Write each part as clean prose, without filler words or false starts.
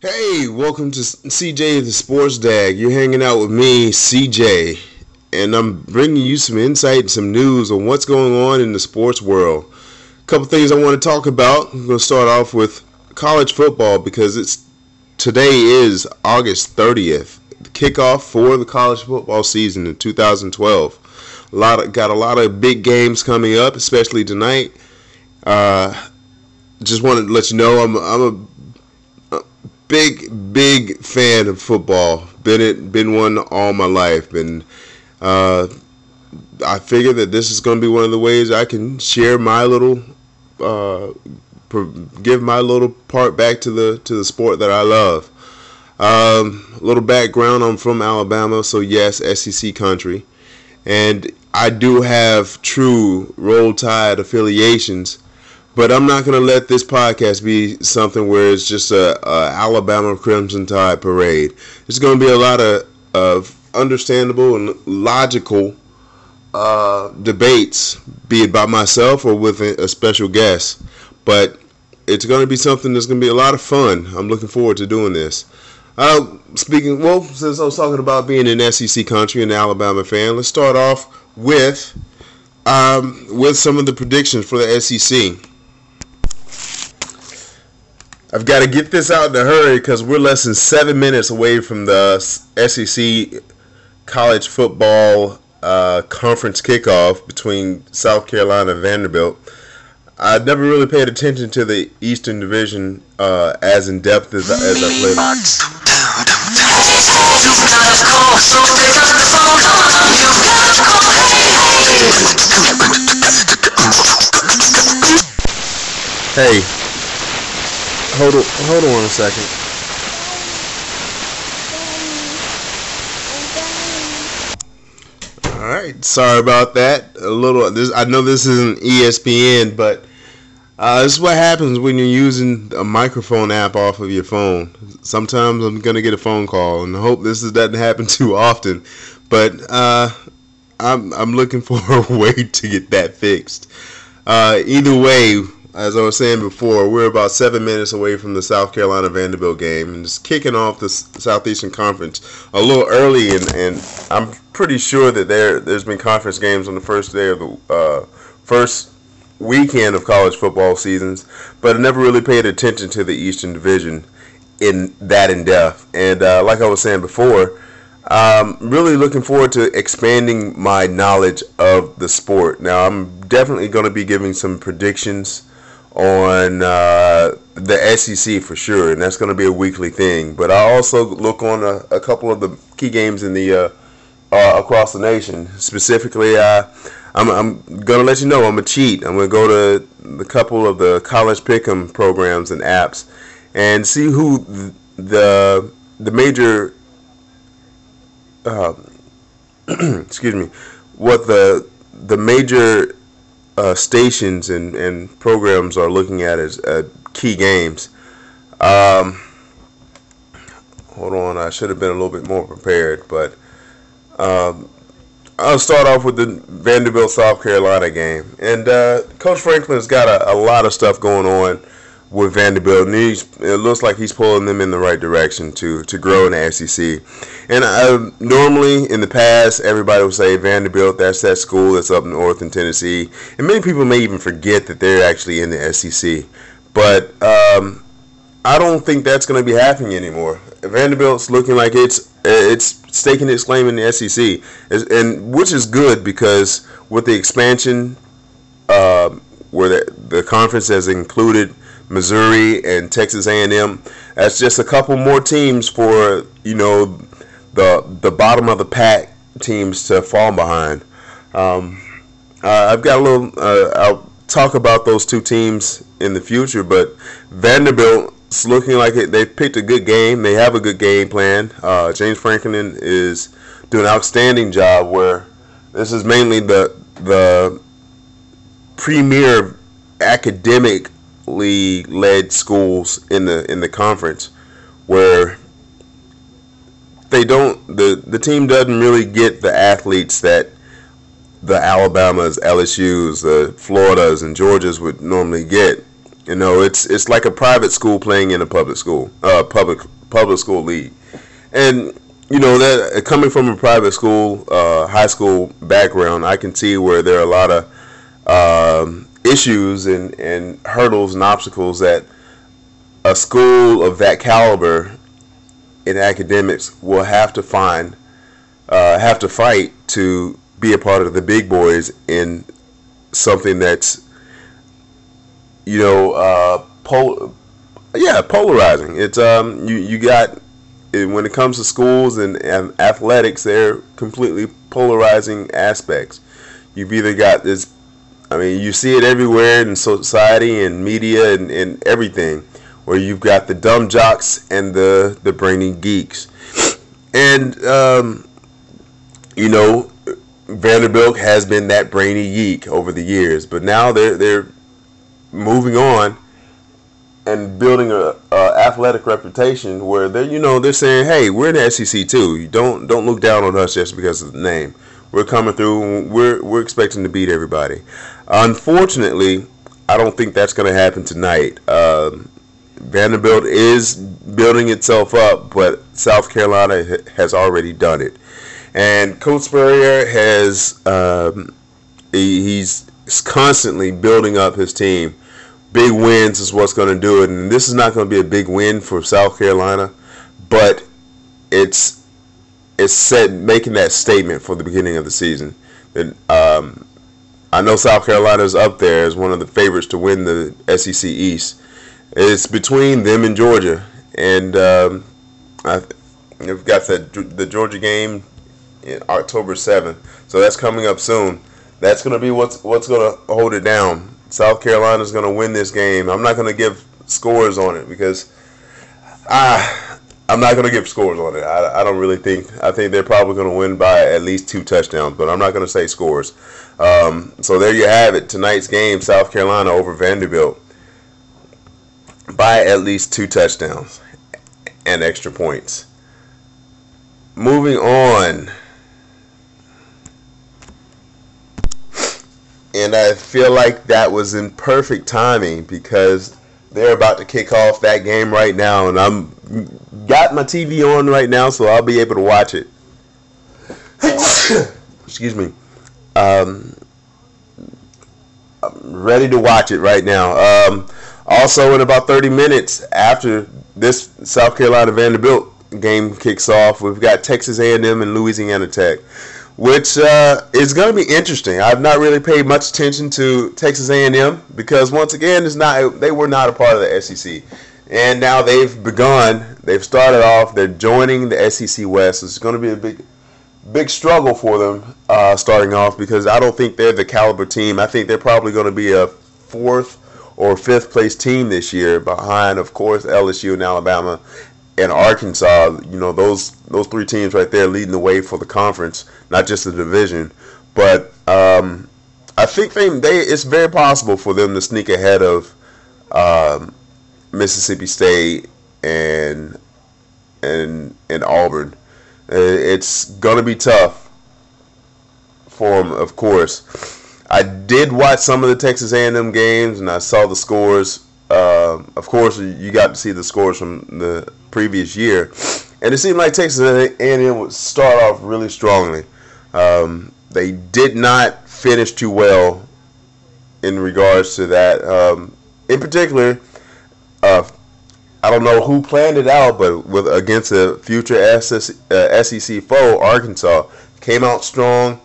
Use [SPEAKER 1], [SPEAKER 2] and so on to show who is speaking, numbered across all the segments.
[SPEAKER 1] Hey, welcome to CJ the SportsDad. You're hanging out with me, CJ, and I'm bringing you some insight and some news on what's going on in the sports world. A couple things I want to talk about. I'm going to start off with college football because today is August 30th, the kickoff for the college football season in 2012. Got a lot of big games coming up, especially tonight. Just wanted to let you know I'm a big fan of football. Been one all my life, and I figure that this is going to be one of the ways I can share my little, give my little part back to the sport that I love. A little background: I'm from Alabama, so yes, SEC country, and I do have true Roll Tide affiliations. But I'm not going to let this podcast be something where it's just a Alabama Crimson Tide parade. There's going to be a lot of understandable and logical debates, be it by myself or with a special guest. But it's going to be something that's going to be a lot of fun. I'm looking forward to doing this. Since I was talking about being in SEC country and an Alabama fan, let's start off with some of the predictions for the SEC. I've got to get this out in a hurry because we're less than 7 minutes away from the SEC college football conference kickoff between South Carolina and Vanderbilt. I never really paid attention to the Eastern Division as in depth as I played. Hey. Hold on a second. All right, sorry about that. I know this isn't ESPN, but this is what happens when you're using a microphone app off of your phone. Sometimes I'm gonna get a phone call, and I hope this doesn't happen too often. But I'm looking for a way to get that fixed. Either way, as I was saying before, we're about 7 minutes away from the South Carolina Vanderbilt game, and it's kicking off the Southeastern Conference a little early, and I'm pretty sure that there's been conference games on the first day of the first weekend of college football seasons, but I never really paid attention to the Eastern Division in depth. And like I was saying before, really looking forward to expanding my knowledge of the sport. Now, I'm definitely going to be giving some predictions on the SEC for sure, and that's going to be a weekly thing. But I also look on a couple of the key games in the across the nation. Specifically, I'm going to let you know I'm a cheat. I'm going to go to the couple of the college pick'em programs and apps and see who the major excuse me, what the major stations and programs are looking at as key games. Hold on, I should have been a little bit more prepared, but I'll start off with the Vanderbilt South Carolina game. And Coach Franklin's got a lot of stuff going on with Vanderbilt, and it looks like he's pulling them in the right direction to grow in the SEC. And normally in the past, everybody would say Vanderbilt, that's that school that's up north in Tennessee, and many people may even forget that they're actually in the SEC. But I don't think that's going to be happening anymore. Vanderbilt's looking like it's staking its claim in the SEC, and which is good because with the expansion, where the conference has included Missouri and Texas A&M, that's just a couple more teams for the bottom of the pack teams to fall behind. I've got a little. I'll talk about those two teams in the future, but Vanderbilt's looking like they've picked a good game. They have a good game plan. James Franklin is doing an outstanding job. Where this is mainly the premier academically led schools in the conference, where the team doesn't really get the athletes that the Alabamas, LSUs, the Floridas, and Georgias would normally get. It's like a private school playing in a public school league. And that coming from a private school, high school background, I can see where there are a lot of issues and hurdles and obstacles that a school of that caliber in academics will have to fight to be a part of the big boys in something that's polarizing. It's you got when it comes to schools and athletics, they're completely polarizing aspects. You've either got this, I mean, you see it everywhere in society and media and everything, where you've got the dumb jocks and the brainy geeks. And Vanderbilt has been that brainy geek over the years, but now they're moving on and building a athletic reputation where they're saying, hey, we're in the SEC too. You don't look down on us just because of the name. We're coming through. We're expecting to beat everybody. Unfortunately, I don't think that's going to happen tonight. Vanderbilt is building itself up, but South Carolina has already done it. And Coach Spurrier he's constantly building up his team. Big wins is what's going to do it, and this is not going to be a big win for South Carolina, but it's making that statement for the beginning of the season. And I know South Carolina is up there as one of the favorites to win the SEC East. It's between them and Georgia, and we've got the Georgia game in October 7th, so that's coming up soon. That's going to be what's going to hold it down. South Carolina is going to win this game. I'm not going to give scores on it because I'm not going to give scores on it. I don't really think. I think they're probably going to win by at least 2 touchdowns, but I'm not going to say scores. So there you have it. Tonight's game, South Carolina over Vanderbilt by at least 2 touchdowns and extra points. Moving on. And I feel like that was in perfect timing because they're about to kick off that game right now, and I'm got my TV on right now, so I'll be able to watch it. Excuse me. I'm ready to watch it right now. Also, in about 30 minutes after this South Carolina Vanderbilt game kicks off, we've got Texas A&M and Louisiana Tech, which is going to be interesting. I've not really paid much attention to Texas A&M because, once again, they were not a part of the SEC. And now they've started off, they're joining the SEC West. It's going to be a big struggle for them starting off because I don't think they're the caliber team. I think they're probably going to be a 4th or 5th place team this year behind, of course, LSU and Alabama and Arkansas. Those 3 teams right there leading the way for the conference, not just the division. But I think it's very possible for them to sneak ahead of Mississippi State and Auburn. It's going to be tough for them, of course. I did watch some of the Texas A&M games, and I saw the scores. Of course, you got to see the scores from the previous year, and it seemed like Texas A&M would start off really strongly. They did not finish too well in regards to that. In particular, I don't know who planned it out, but against a future SEC foe, Arkansas came out strong.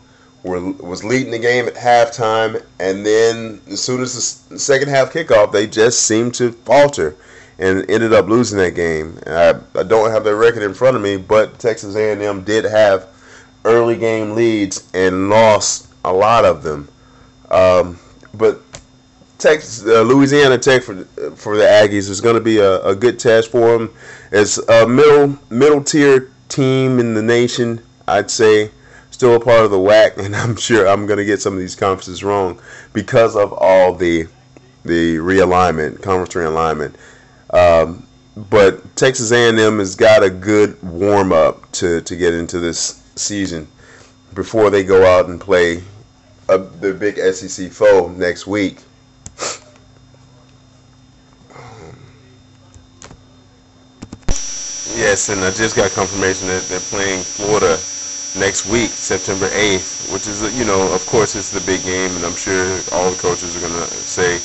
[SPEAKER 1] Was leading the game at halftime, and then as soon as the second half kickoff, they just seemed to falter and ended up losing that game. I don't have their record in front of me, but Texas A&M did have early game leads and lost a lot of them. But Louisiana Tech for the Aggies is going to be a good test for them. It's a middle tier team in the nation, I'd say. Still a part of the WAC, and I'm sure I'm going to get some of these conferences wrong because of all the realignment, conference realignment. But Texas A&M has got a good warm-up to get into this season before they go out and play the big SEC foe next week. Yes, and I just got confirmation that they're playing Florida next week, September 8th, which is, of course, it's the big game, and I'm sure all the coaches are going to say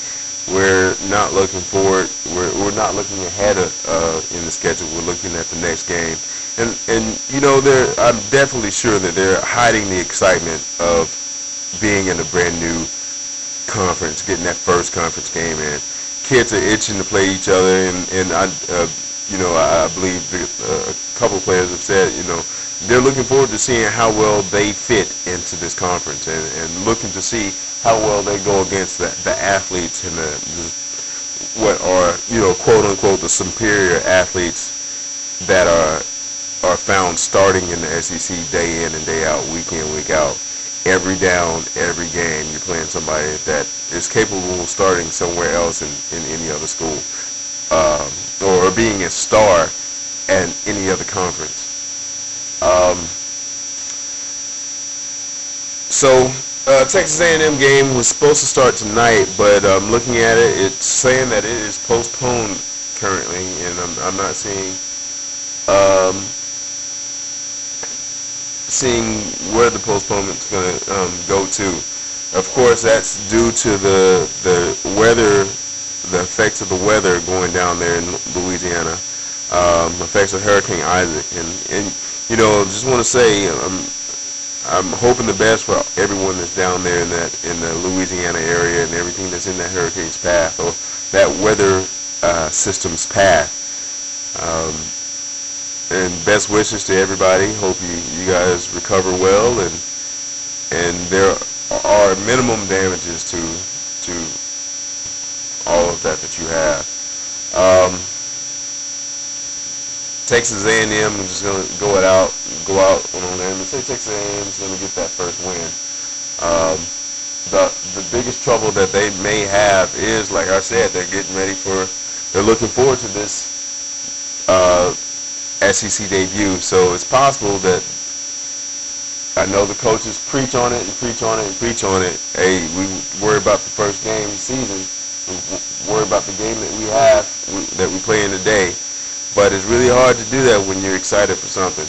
[SPEAKER 1] we're not looking forward, we're not looking ahead in the schedule, we're looking at the next game. And I'm definitely sure that they're hiding the excitement of being in a brand new conference, getting that first conference game in. Kids are itching to play each other, and I believe a couple of players have said, they're looking forward to seeing how well they fit into this conference, and looking to see how well they go against the athletes and what are, quote unquote, the superior athletes that are found starting in the SEC day in and day out, week in, week out. Every down, every game, you're playing somebody that is capable of starting somewhere else in any other school, or being a star at any other conference. Texas A&M game was supposed to start tonight, but looking at it, it's saying that it is postponed currently, and I'm not seeing where the postponement's going to go to. Of course, that's due to the weather, the effects of the weather going down there in Louisiana, effects of Hurricane Isaac, and just want to say I'm hoping the best for everyone that's down there in the Louisiana area and everything that's in that hurricane's path, or that weather system's path. And best wishes to everybody. Hope you guys recover well, and there are minimum damages to all of that you have. Texas A&M, I'm just going to go out on a limb and say Texas A&M is going to get that first win. The biggest trouble that they may have is, like I said, they're looking forward to this SEC debut. So it's possible that, I know the coaches preach on it and preach on it and preach on it. Hey, we worry about the first game of the season. We worry about the game that we play in today. But it's really hard to do that when you're excited for something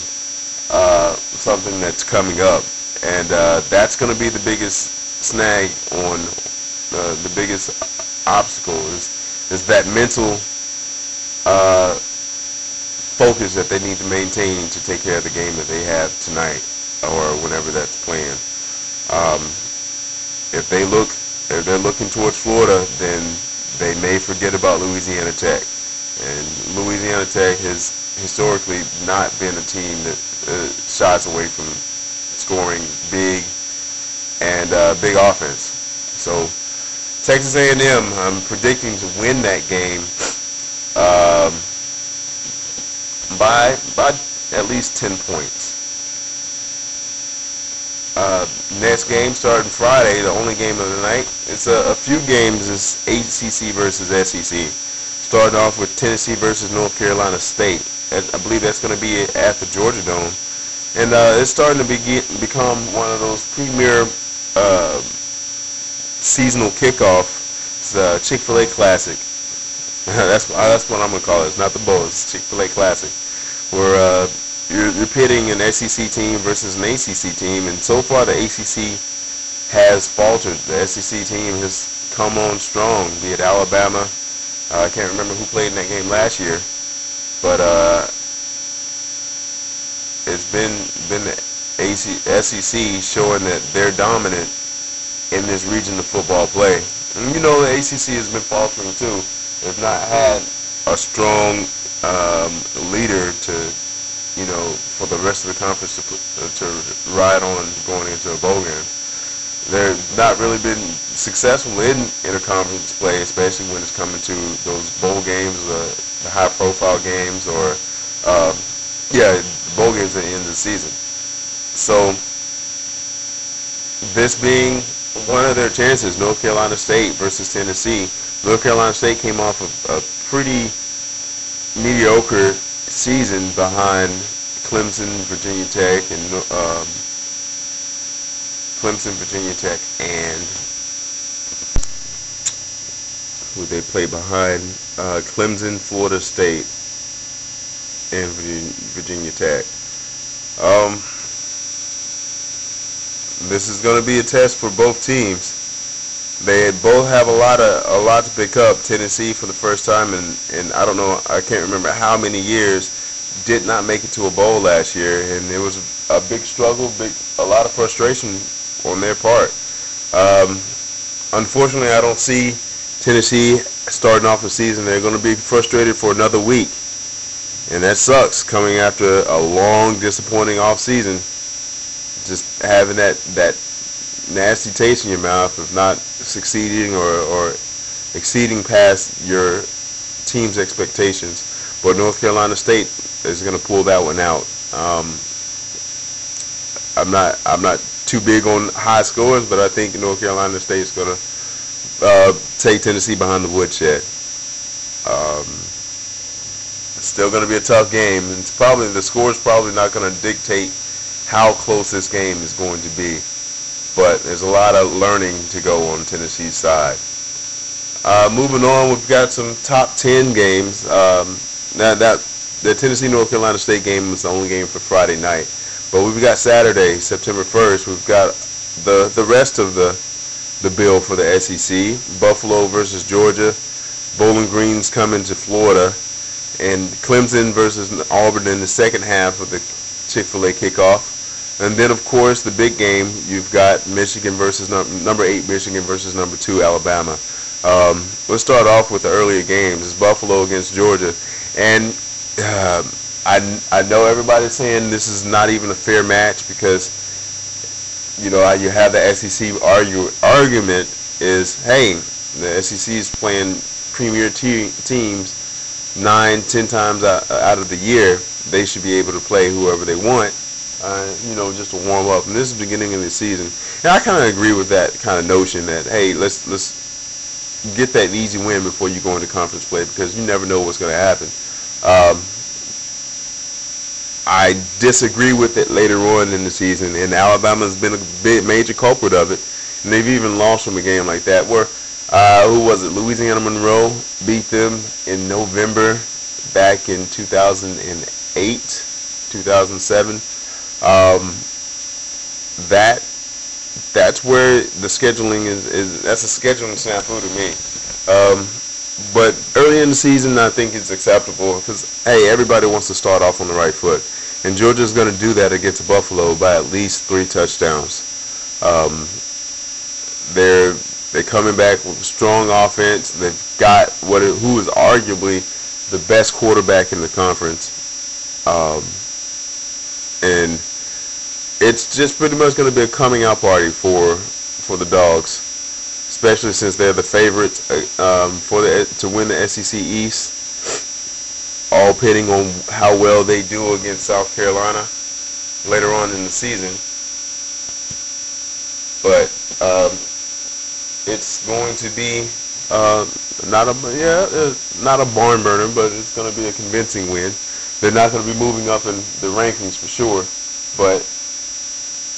[SPEAKER 1] that's coming up, and that's going to be the biggest snag on the biggest obstacle is that mental focus that they need to maintain to take care of the game that they have tonight or whenever that's playing. If they're looking towards Florida, then they may forget about Louisiana Tech. And Louisiana Tech has historically not been a team that shies away from scoring big and big offense. So Texas A&M, I'm predicting to win that game by at least 10 points. Next game starting Friday, the only game of the night. It's a few games. Is ACC versus SEC. Starting off with Tennessee versus North Carolina State. I believe that's going to be at the Georgia Dome. And it's starting to become one of those premier seasonal kickoff. It's a Chick-fil-A Classic. that's what I'm going to call it. It's not the bowl. It's Chick-fil-A Classic. Where you're pitting an SEC team versus an ACC team. And so far the ACC has faltered. The SEC team has come on strong, be it Alabama. I can't remember who played in that game last year, but it's been the SEC showing that they're dominant in this region of football play. And the ACC has been faltering too. They've not had a strong leader to, for the rest of the conference to ride on going into a bowl game. They've not really been successful in interconference play, especially when it's coming to those bowl games, the high-profile games, or bowl games at the end of the season. So this being one of their chances, North Carolina State versus Tennessee. North Carolina State came off of a pretty mediocre season behind Clemson, Virginia Tech, and who they play behind, Clemson, Florida State. and Virginia Tech. Um, this is going to be a test for both teams. They both have a lot to pick up. Tennessee, for the first time in I don't know, I can't remember how many years, did not make it to a bowl last year, and it was a big struggle, a lot of frustration on their part. Unfortunately, I don't see Tennessee starting off the season. They're going to be frustrated for another week, and that sucks, coming after a long, disappointing off season. Just having that nasty taste in your mouth of not succeeding or exceeding past your team's expectations. But North Carolina State is going to pull that one out. I'm not too big on high scores, but I think North Carolina State is going to take Tennessee behind the woodshed. It's still going to be a tough game, and the score is probably not going to dictate how close this game is going to be. But there's a lot of learning to go on Tennessee's side. Moving on, we've got some top 10 games. The Tennessee-North Carolina State game was the only game for Friday night. But we've got Saturday, September 1st. We've got the rest of the bill for the SEC. Buffalo versus Georgia. Bowling Green's coming to Florida. And Clemson versus Auburn in the second half of the Chick-fil-A kickoff. And then, of course, the big game, you've got Michigan versus number 8 Michigan versus number 2 Alabama. Let's start off with the earlier games. It's Buffalo against Georgia. And I know everybody's saying this is not even a fair match because, you have the SEC argument is, hey, the SEC is playing premier teams 9-10 times out of the year. They should be able to play whoever they want. Just to warm up. And this is the beginning of the season. And I kind of agree with that kind of notion that, hey, let's get that easy win before you go into conference play because you never know what's going to happen. I disagree with it later on in the season, and Alabama's been a major culprit of it. And they've even lost from a game like that where, who was it? Louisiana Monroe beat them in November back in 2008, 2007. That's where the scheduling is that's a scheduling snafu to me. But early in the season, I think it's acceptable because, hey, everybody wants to start off on the right foot. And Georgia's going to do that against Buffalo by at least 3 touchdowns. They're coming back with a strong offense. They've got who is arguably the best quarterback in the conference. And it's just pretty much going to be a coming out party for the Dogs, especially since they're the favorites to win the SEC East. All pitting on how well they do against South Carolina later on in the season. But it's going to be not a barn burner, but it's going to be a convincing win. They're not going to be moving up in the rankings for sure, but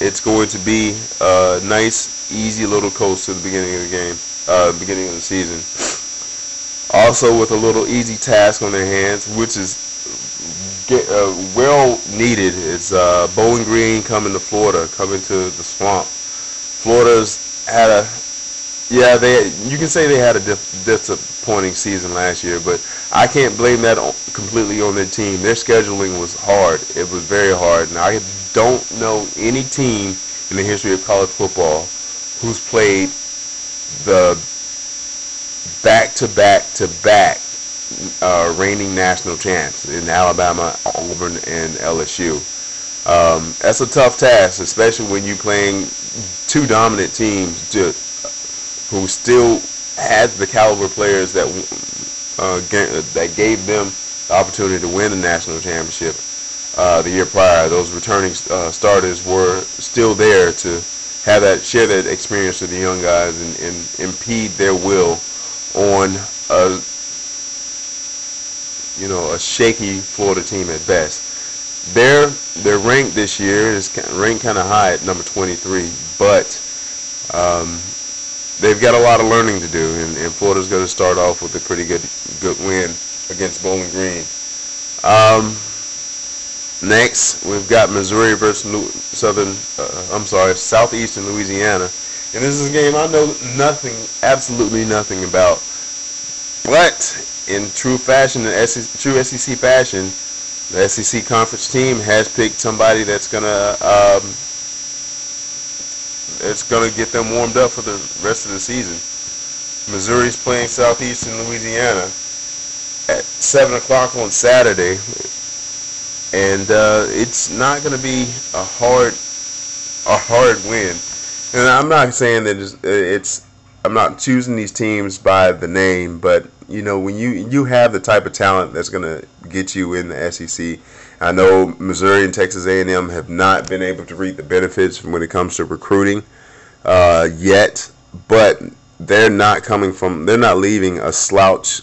[SPEAKER 1] it's going to be a nice, easy little coast to the beginning of the game, beginning of the season. Also with a little easy task on their hands, which is well needed. It's Bowling Green coming to Florida, coming to the swamp. Florida's had you can say they had a disappointing season last year, but I can't blame that completely on their team. Their scheduling was hard. It was very hard, and I don't know any team in the history of college football who's played the back-to-back reigning national champs in Alabama, Auburn, and LSU. That's a tough task, especially when you're playing 2 dominant teams who still had the caliber players that gave them the opportunity to win the national championship the year prior. Those returning starters were still there to share that experience with the young guys and impede their will on a shaky Florida team at best. Their rank this year is ranked kind of high at number 23, but they've got a lot of learning to do, and Florida's going to start off with a pretty good win against Bowling Green. Next, we've got Missouri versus Southeastern Louisiana, and this is a game I know nothing, absolutely nothing about. But in true fashion, true SEC fashion, the SEC conference team has picked somebody that's gonna get them warmed up for the rest of the season. Missouri's playing Southeastern Louisiana at 7 o'clock on Saturday, and it's not going to be a hard win. And I'm not saying that I'm not choosing these teams by the name, but when you have the type of talent that's going to get you in the SEC. I know Missouri and Texas A&M have not been able to reap the benefits when it comes to recruiting yet, but they're not leaving a slouch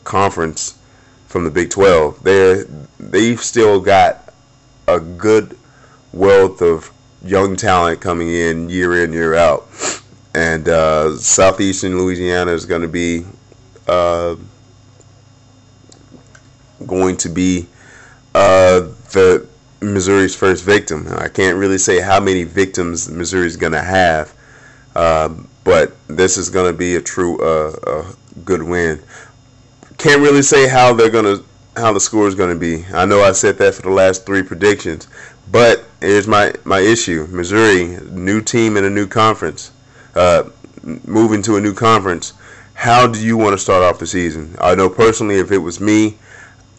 [SPEAKER 1] conference from the Big 12. They've still got a good wealth of young talent coming in, year out. And Southeastern Louisiana is going to be the Missouri's first victim. I can't really say how many victims Missouri's going to have, but this is going to be a good win. Can't really say how the score is going to be. I know I said that for the last 3 predictions, but here's my issue. Missouri, new team in a new conference, moving to a new conference. How do you want to start off the season? I know personally, if it was me,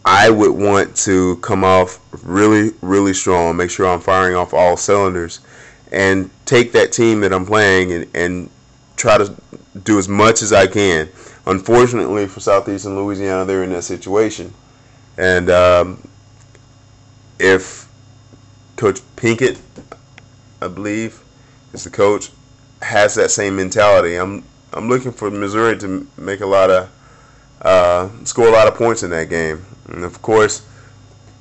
[SPEAKER 1] I would want to come off really, really strong, make sure I'm firing off all cylinders, and take that team that I'm playing and try to do as much as I can. Unfortunately for Southeastern Louisiana, they're in that situation. And if Coach Pinkett, I believe, is the coach, has that same mentality, I'm looking for Missouri to make score a lot of points in that game. And of course,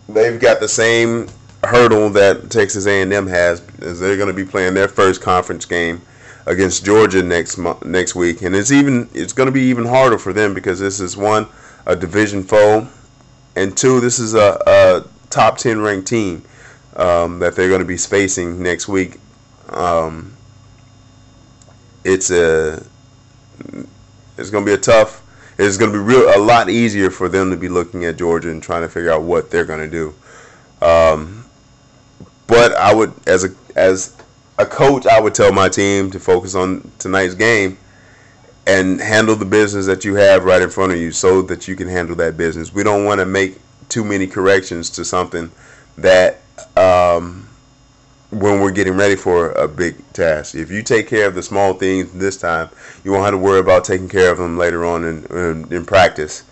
[SPEAKER 1] they've got the same hurdle that Texas A&M has, as they're going to be playing their first conference game against Georgia next week, and it's going to be even harder for them because this is, one, a division foe, and 2, this is a top 10 ranked team that they're going to be facing next week. It's going to be it's going to be a lot easier for them to be looking at Georgia and trying to figure out what they're going to do. But I would, as a coach, I would tell my team to focus on tonight's game and handle the business that you have right in front of you so that you can handle that business. We don't want to make too many corrections to something that when we're getting ready for a big task. If you take care of the small things this time, you won't have to worry about taking care of them later on in practice.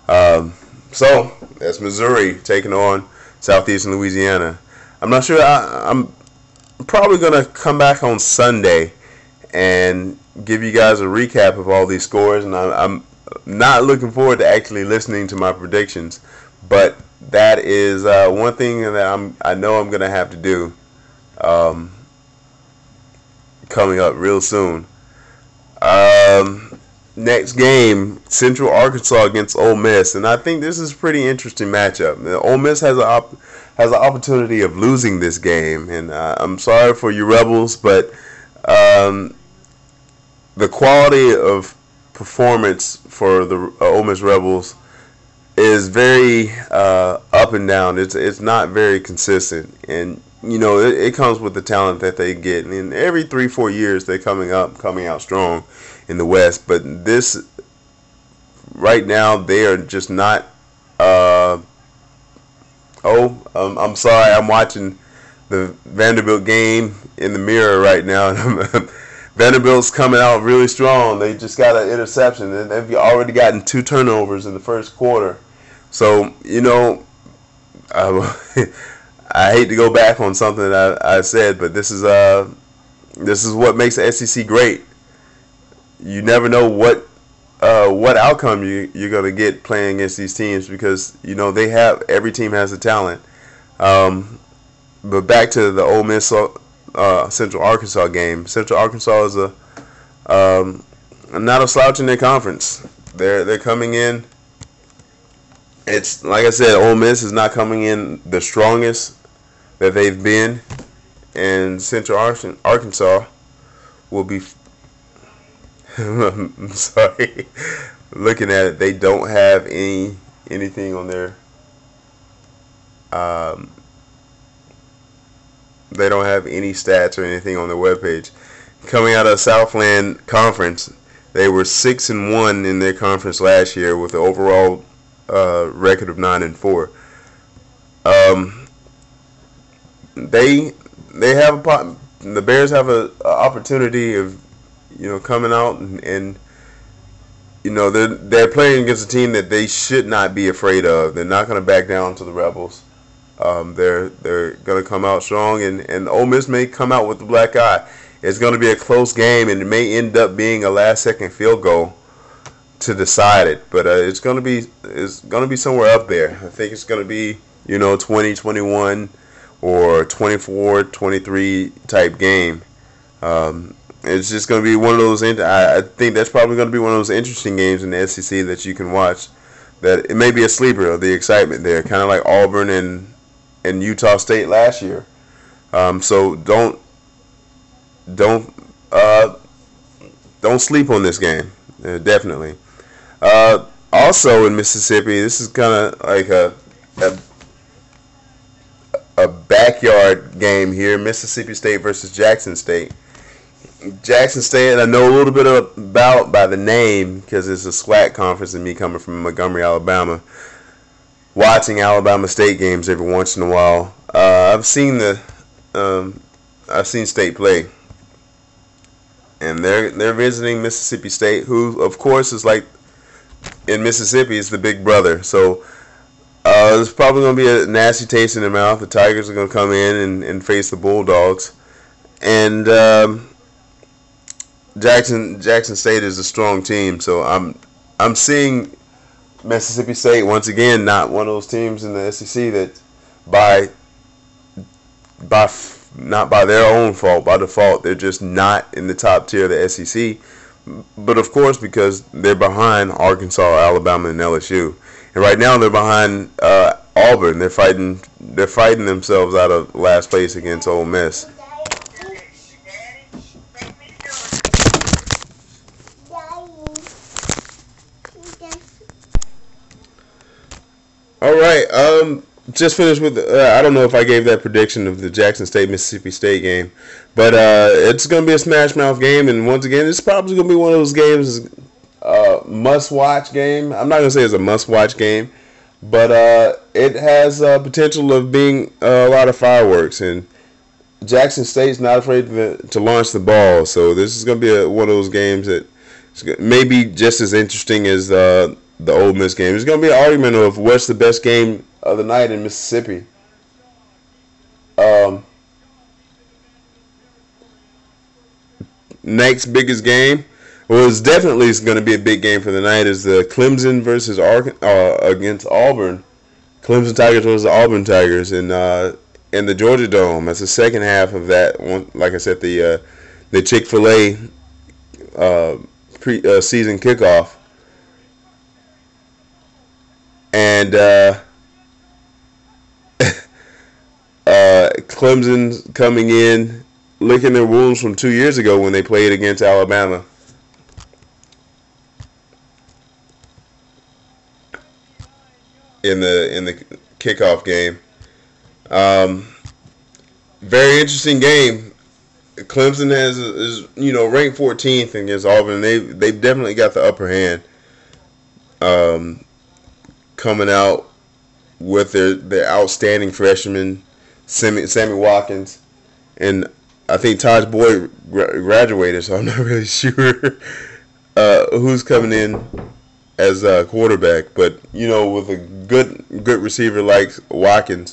[SPEAKER 1] So that's Missouri taking on Southeastern Louisiana. I'm not sure. I'm probably going to come back on Sunday and give you guys a recap of all these scores, and I'm not looking forward to actually listening to my predictions, but that is one thing that I know I'm going to have to do coming up real soon. Next game, Central Arkansas against Ole Miss, and I think this is a pretty interesting matchup. Ole Miss has an opportunity of losing this game, and I'm sorry for you Rebels, but the quality of performance for the Ole Miss Rebels is very up and down. It's not very consistent, and it comes with the talent that they get. And every 3-4 years they're coming out strong in the West, but this right now they are just not. I'm sorry, I'm watching the Vanderbilt game in the mirror right now. Vanderbilt's coming out really strong. They just got an interception, and they've already gotten 2 turnovers in the first quarter. So, I hate to go back on something that I said, but this is what makes the SEC great. You never know what outcome you're going to get playing against these teams because every team has the talent. But back to the Ole Miss Central Arkansas game. Central Arkansas is not a slouch in their conference. They're coming in. It's like I said, Ole Miss is not coming in the strongest that they've been, and Central Arkansas will be. I'm sorry. Looking at it, they don't have anything on their. They don't have any stats or anything on their webpage. Coming out of Southland Conference, they were 6-1 in their conference last year with an overall record of 9-4. They have the Bears have a opportunity of coming out and they're playing against a team that they should not be afraid of. They're not going to back down to the Rebels. They're going to come out strong, and Ole Miss may come out with the black eye. It's going to be a close game, and it may end up being a last-second field goal to decide it. But it's going to be somewhere up there. I think it's going to be 20-21 or 24-23 type game. It's just going to be one of those. I think that's probably going to be one of those interesting games in the SEC that you can watch. That it may be a sleeper of the excitement there, kind of like Auburn and Utah State last year. So don't sleep on this game. Definitely. Also in Mississippi, this is kind of like a backyard game here. Mississippi State versus Jackson State. Jackson State, I know a little bit about by the name because it's a SWAC conference and me coming from Montgomery, Alabama. Watching Alabama State games every once in a while. I've seen State play, and they're visiting Mississippi State, who of course is like in Mississippi is the big brother. So there's probably going to be a nasty taste in their mouth. The Tigers are going to come in and face the Bulldogs, and Jackson State is a strong team. So I'm seeing Mississippi State once again not one of those teams in the SEC that not by their own fault, by default, they're just not in the top tier of the SEC. But of course, because they're behind Arkansas, Alabama, and LSU, and right now they're behind Auburn. They're fighting themselves out of last place against Ole Miss. All right, just finished with. I don't know if I gave that prediction of the Jackson State Mississippi State game, but it's going to be a smash mouth game, and once again, it's probably going to be one of those games, must watch game. I'm not going to say it's a must watch game, but it has potential of being a lot of fireworks, and Jackson State's not afraid to launch the ball, so this is going to be one of those games that may be just as interesting as the Ole Miss game. It's going to be an argument of what's the best game of the night in Mississippi. Next biggest game, well, it's definitely going to be a big game for the night, is the Clemson versus against Auburn. Clemson Tigers versus the Auburn Tigers in the Georgia Dome. That's the second half of that one. Like I said, the Chick-fil-A season kickoff. And Clemson's coming in, licking their wounds from 2 years ago when they played against Alabama. In the kickoff game. Very interesting game. Clemson is ranked 14th against Auburn. They've definitely got the upper hand. Coming out with their outstanding freshman, Sammy Watkins, and I think Taj Boyd graduated, so I'm not really sure who's coming in as a quarterback. But with a good receiver like Watson,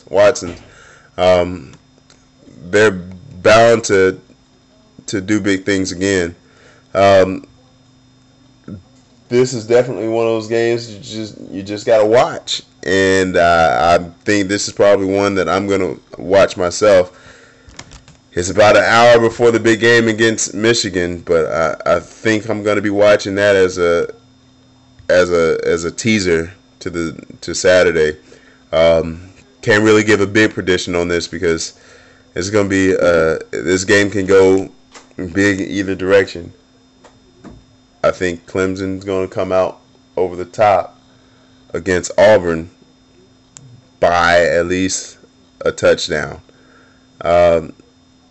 [SPEAKER 1] they're bound to do big things again. This is definitely one of those games you just gotta watch, and I think this is probably one that I'm gonna watch myself. It's about an hour before the big game against Michigan, but I think I'm gonna be watching that as a teaser to Saturday. can't really give a big prediction on this because it's going to be this game can go big either direction. I think Clemson's going to come out over the top against Auburn by at least a touchdown.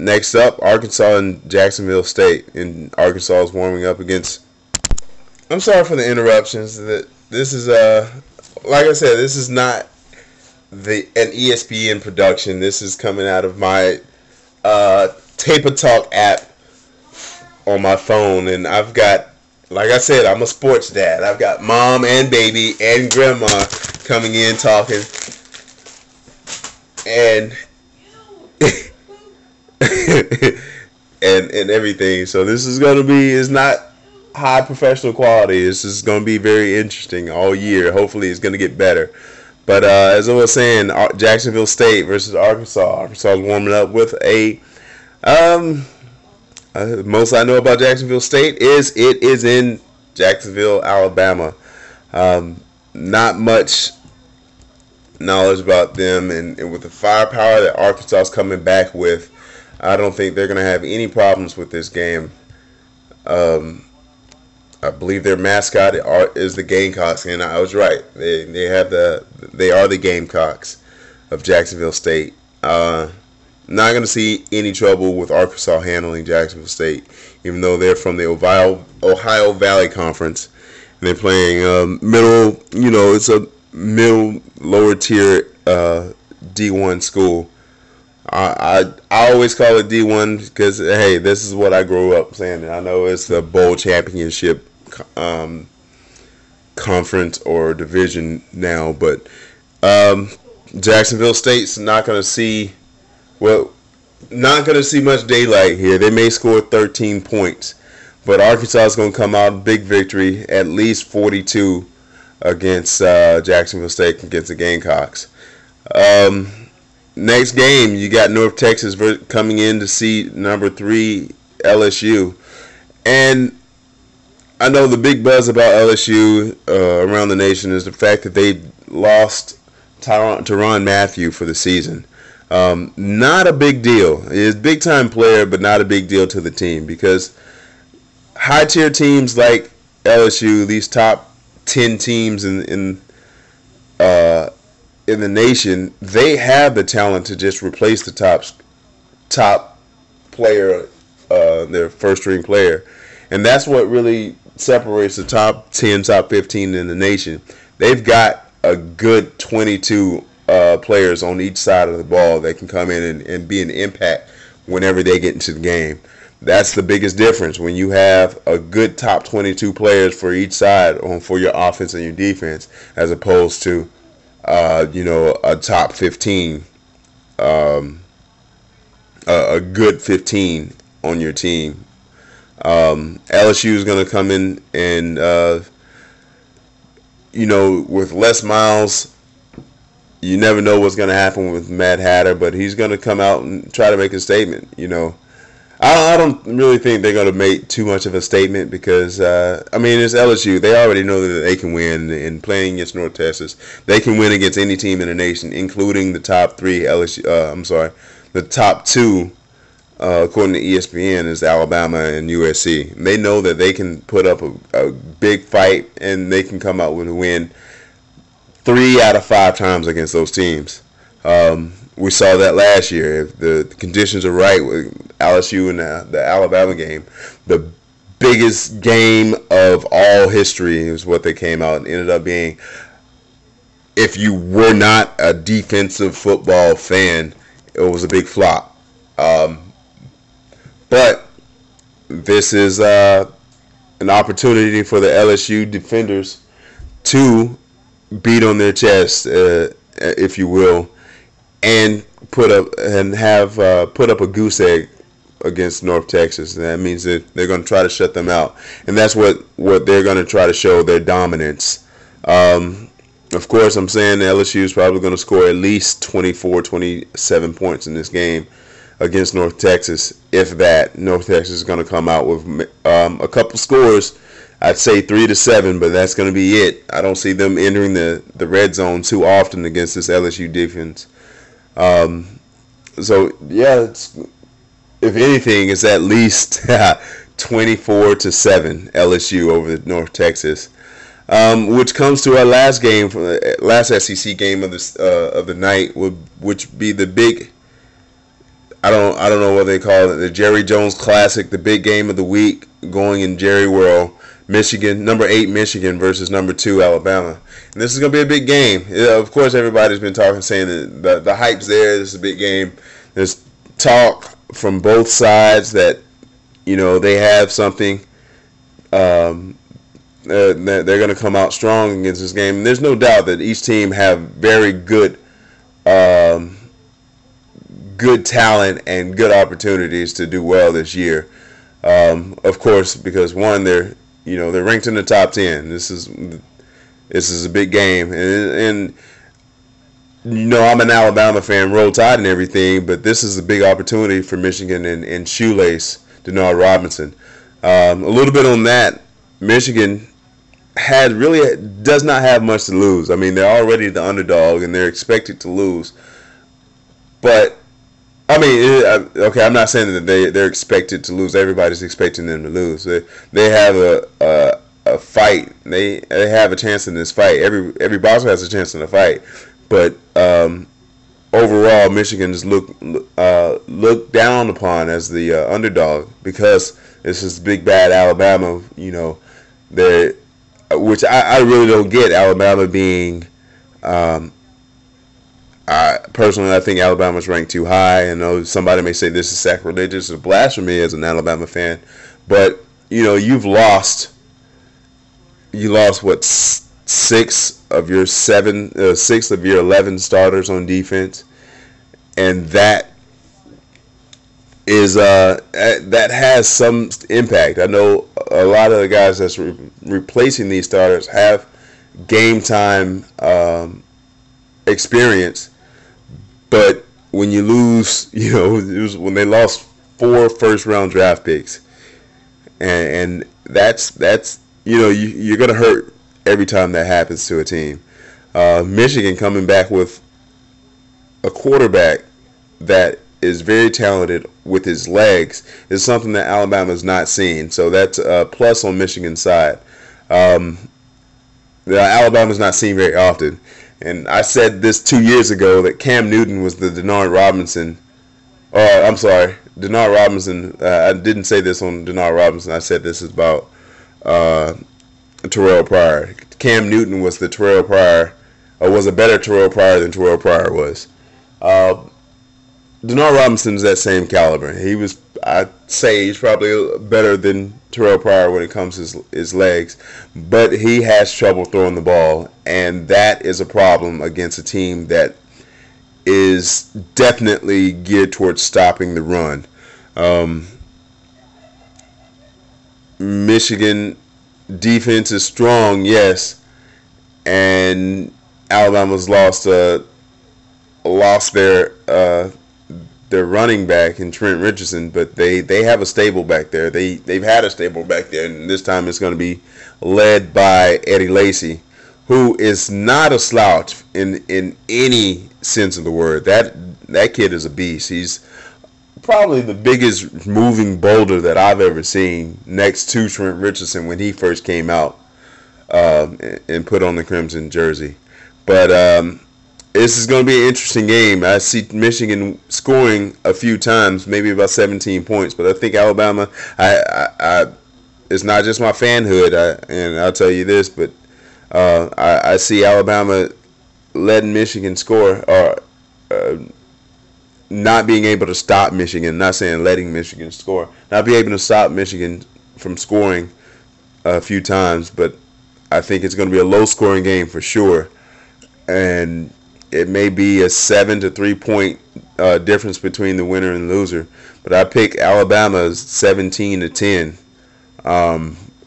[SPEAKER 1] Next up, Arkansas and Jacksonville State. And Arkansas is warming up against. I'm sorry for the interruptions. This is like I said, this is not an ESPN production. This is coming out of my Taper Talk app on my phone, and I've got, like I said, I'm a sports dad. I've got mom and baby and grandma coming in talking, and and everything. So this is gonna be, it's not high professional quality. This is gonna be very interesting all year. Hopefully, it's gonna get better. But as I was saying, Jacksonville State versus Arkansas. Arkansas is warming up with a. Most I know about Jacksonville State is it is in Jacksonville, Alabama. Not much knowledge about them, and with the firepower that Arkansas is coming back with, I don't think they're going to have any problems with this game. I believe their mascot is the Gamecocks, and I was right. They are the Gamecocks of Jacksonville State. Not going to see any trouble with Arkansas handling Jacksonville State, even though they're from the Ohio Valley Conference, and they're playing middle. It's a middle lower tier D1 school. I always call it D1 because, hey, this is what I grew up saying. I know it's the bowl championship conference or division now, but Jacksonville State's not going to see much daylight here. They may score 13 points, but Arkansas is going to come out big victory, at least 42 against Jacksonville State against the Gamecocks. Next game, you got North Texas coming in to see number 3 LSU. And I know the big buzz about LSU around the nation is the fact that they lost Tyrann Mathieu for the season. Not a big deal. He's a big-time player, but not a big deal to the team because high-tier teams like LSU, these top 10 teams in the nation, they have the talent to just replace the top player, their first-string player. And that's what really separates the top 10, top 15 in the nation. They've got a good 22 players on each side of the ball that can come in and be an impact whenever they get into the game. That's the biggest difference when you have a good top 22 players for each side for your offense and your defense, as opposed to a top 15, a good 15 on your team. LSU is going to come in and, with Les Miles, you never know what's going to happen with Mad Hatter, but he's going to come out and try to make a statement. I don't really think they're going to make too much of a statement because, it's LSU. They already know that they can win, and playing against North Texas, they can win against any team in the nation, including the top 3 LSU. The top 2, according to ESPN, is Alabama and USC. They know that they can put up a big fight, and they can come out with a win 3 out of 5 times against those teams. We saw that last year. If the conditions are right with LSU and the Alabama game, the biggest game of all history is what they came out and ended up being. If you were not a defensive football fan, it was a big flop. But this is an opportunity for the LSU defenders to beat on their chest, if you will, and put up a goose egg against North Texas. And that means that they're going to try to shut them out, and that's what they're going to try to show, their dominance. Of course, I'm saying LSU is probably going to score at least 24, 27 points in this game against North Texas. If that, North Texas is going to come out with a couple scores. I'd say 3-7, but that's going to be it. I don't see them entering the red zone too often against this LSU defense. So yeah, if anything, it's at least 24-7 LSU over North Texas. Which comes to our last game, last SEC game of the night, which be the big. I don't know what they call it, the Jerry Jones Classic, the big game of the week, going in Jerry World. Michigan, number 8 Michigan versus number 2 Alabama. And this is going to be a big game. Of course, everybody's been talking, saying that the hype's there. This is a big game. There's talk from both sides that, they have something. They're going to come out strong against this game. And there's no doubt that each team have very good talent and good opportunities to do well this year. Of course, because one, they're ranked in the top 10. This is a big game, and I'm an Alabama fan, Roll Tide and everything, but this is a big opportunity for Michigan and Shoelace Denard Robinson. A little bit on that, Michigan does not have much to lose. I mean, they're already the underdog and they're expected to lose, but I mean, okay, I'm not saying that they're expected to lose. Everybody's expecting them to lose. They have a fight. They have a chance in this fight. Every boxer has a chance in a fight. But overall, Michigan is looked down upon as the underdog because this is big bad Alabama. Which I really don't get. Alabama being. Personally, I think Alabama's ranked too high. I know somebody may say this is sacrilegious or blasphemy as an Alabama fan, but you lost what, 6 of your 11 starters on defense, and that has some impact. I know a lot of the guys that's replacing these starters have game time experience. But when you lose, it was when they lost 4 first-round draft picks, and that's you're gonna hurt every time that happens to a team. Michigan coming back with a quarterback that is very talented with his legs is something that Alabama's not seen. So that's a plus on Michigan's side. Alabama's not seen very often. And I said this 2 years ago that Cam Newton was the Denard Robinson. Denard Robinson. I didn't say this on Denard Robinson. I said this is about Terrell Pryor. Cam Newton was the Terrell Pryor, or was a better Terrell Pryor than Terrell Pryor was. Denard Robinson's that same caliber. I'd say he's probably better than Terrell Pryor when it comes to his legs, but he has trouble throwing the ball, and that is a problem against a team that is definitely geared towards stopping the run. Michigan defense is strong, yes, and Alabama's lost their running back in Trent Richardson, but they have a stable back there. They've had a stable back there, and this time it's going to be led by Eddie Lacy, who is not a slouch in any sense of the word. That kid is a beast. He's probably the biggest moving boulder that I've ever seen, next to Trent Richardson when he first came out and put on the crimson jersey. But this is going to be an interesting game. I see Michigan scoring a few times, maybe about 17 points. But I think Alabama, it's not just my fanhood, and I'll tell you this, but I see Alabama letting Michigan score, or not being able to stop Michigan. Not saying letting Michigan score, not being able to stop Michigan from scoring a few times. But I think it's going to be a low-scoring game for sure, and it may be a 7 to 3 point difference between the winner and loser. But I pick Alabama's 17-10.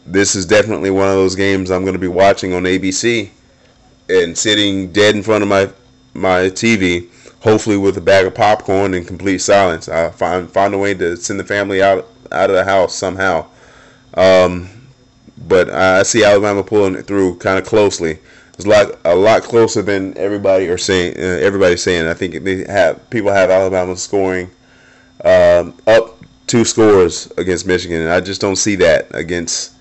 [SPEAKER 1] This is definitely one of those games I'm going to be watching on ABC and sitting dead in front of my TV, hopefully with a bag of popcorn and complete silence. I find a way to send the family out of the house somehow. but I see Alabama pulling it through kind of closely. It's a lot closer than everybody's saying. I think people have Alabama scoring up 2 scores against Michigan, and I just don't see that against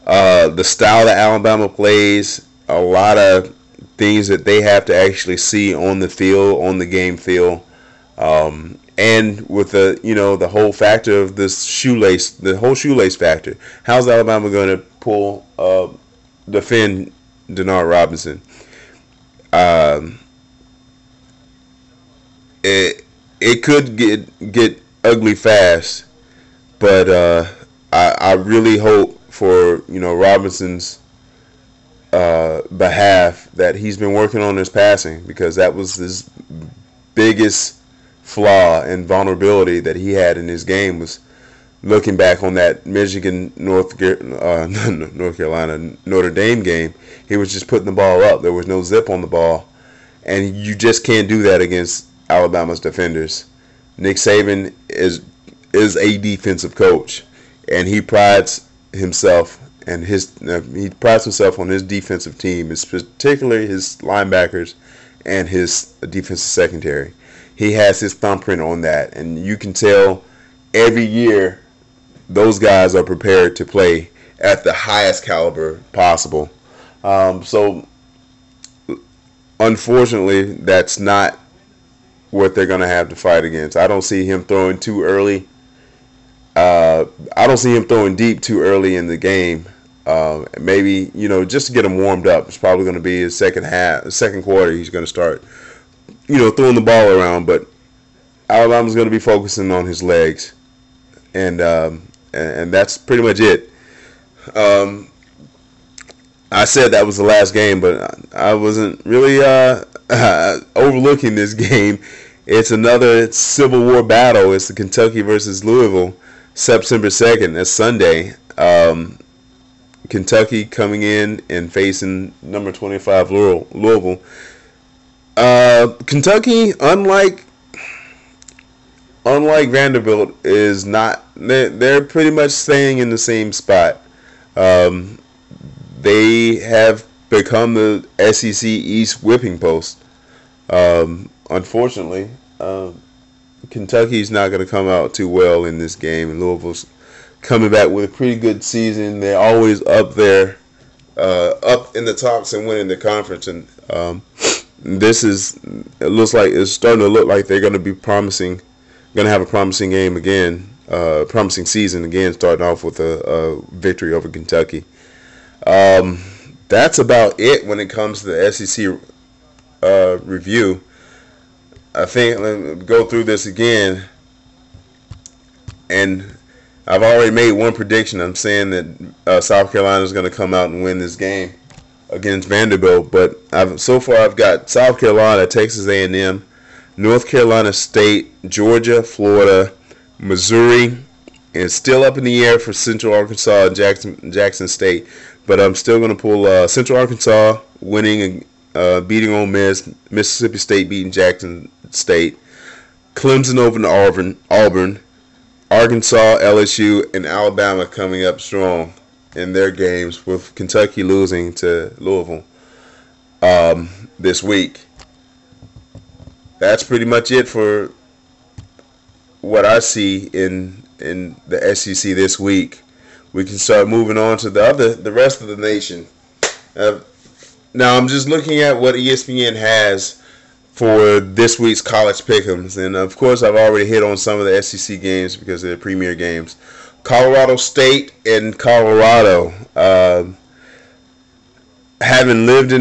[SPEAKER 1] the style that Alabama plays. A lot of things that they have to actually see on the field, on the game field, and with the whole factor of this the whole shoelace factor. How's Alabama going to defend Denard Robinson? It could get ugly fast, but I really hope for Robinson's behalf that he's been working on his passing, because that was his biggest flaw and vulnerability that he had in his game, was looking back on that Michigan North Carolina Notre Dame game. He was just putting the ball up. There was no zip on the ball, and you just can't do that against Alabama's defenders. Nick Saban is a defensive coach, and he prides himself on his defensive team, particularly his linebackers and his defensive secondary. He has his thumbprint on that, and you can tell every year those guys are prepared to play at the highest caliber possible. So unfortunately, that's not what they're going to have to fight against. I don't see him throwing too early. I don't see him throwing deep too early in the game. Maybe, just to get him warmed up. It's probably going to be his second quarter. He's going to start, throwing the ball around. But Alabama's going to be focusing on his legs, and that's pretty much it. I said that was the last game, but I wasn't really overlooking this game. It's another Civil War battle. It's the Kentucky versus Louisville, September 2nd. That's Sunday. Kentucky coming in and facing number 25 Louisville. Kentucky, unlike Vanderbilt, is not. They're pretty much staying in the same spot. They have become the SEC East whipping post. Unfortunately, Kentucky's not going to come out too well in this game, and Louisville's coming back with a pretty good season. They're always up there, up in the talks and winning the conference, and it looks like it's starting to look like they're going to be going to have a promising game again, promising season again, starting off with a victory over Kentucky. That's about it when it comes to the SEC review. I think, let me go through this again, and I've already made one prediction. I'm saying that South Carolina is going to come out and win this game against Vanderbilt, but so far I've got South Carolina, Texas A&M, North Carolina State, Georgia, Florida, Missouri, and still up in the air for Central Arkansas and Jackson State. But I'm still going to pull Central Arkansas winning and beating Ole Miss, Mississippi State beating Jackson State, Clemson over Auburn, Arkansas, LSU, and Alabama coming up strong in their games, with Kentucky losing to Louisville this week. That's pretty much it for what I see in the SEC this week. We can start moving on to the rest of the nation. Now I'm just looking at what ESPN has for this week's college pick'ems, and of course I've already hit on some of the SEC games because they're premier games. Colorado State and Colorado. Having lived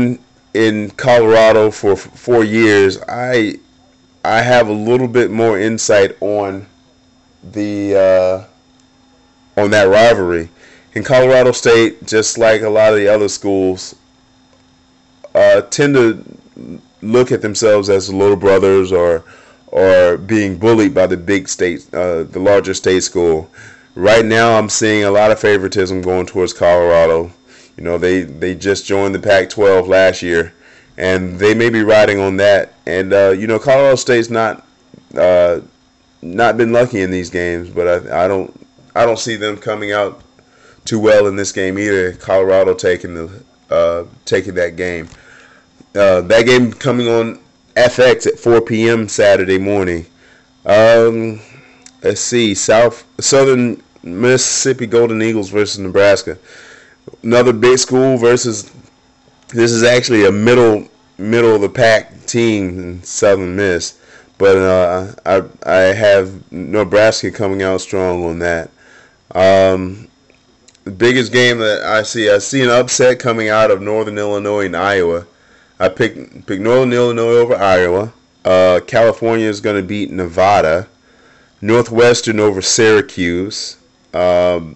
[SPEAKER 1] in Colorado for 4 years, I have a little bit more insight on that rivalry. In Colorado State, just like a lot of the other schools, tend to look at themselves as the little brothers or being bullied by the big state, the larger state school. Right now, I'm seeing a lot of favoritism going towards Colorado. They just joined the Pac-12 last year, and they may be riding on that. And Colorado State's not been lucky in these games, but I don't see them coming out too well in this game either. Colorado taking that game. That game coming on FX at 4 p.m. Saturday morning. Let's see, Southern Mississippi Golden Eagles versus Nebraska. Another big school versus. This is actually a middle of the pack team in Southern Miss, but I have Nebraska coming out strong on that. The biggest game that I see an upset coming out of Northern Illinois and Iowa. I picked Northern Illinois over Iowa. California is going to beat Nevada. Northwestern over Syracuse. The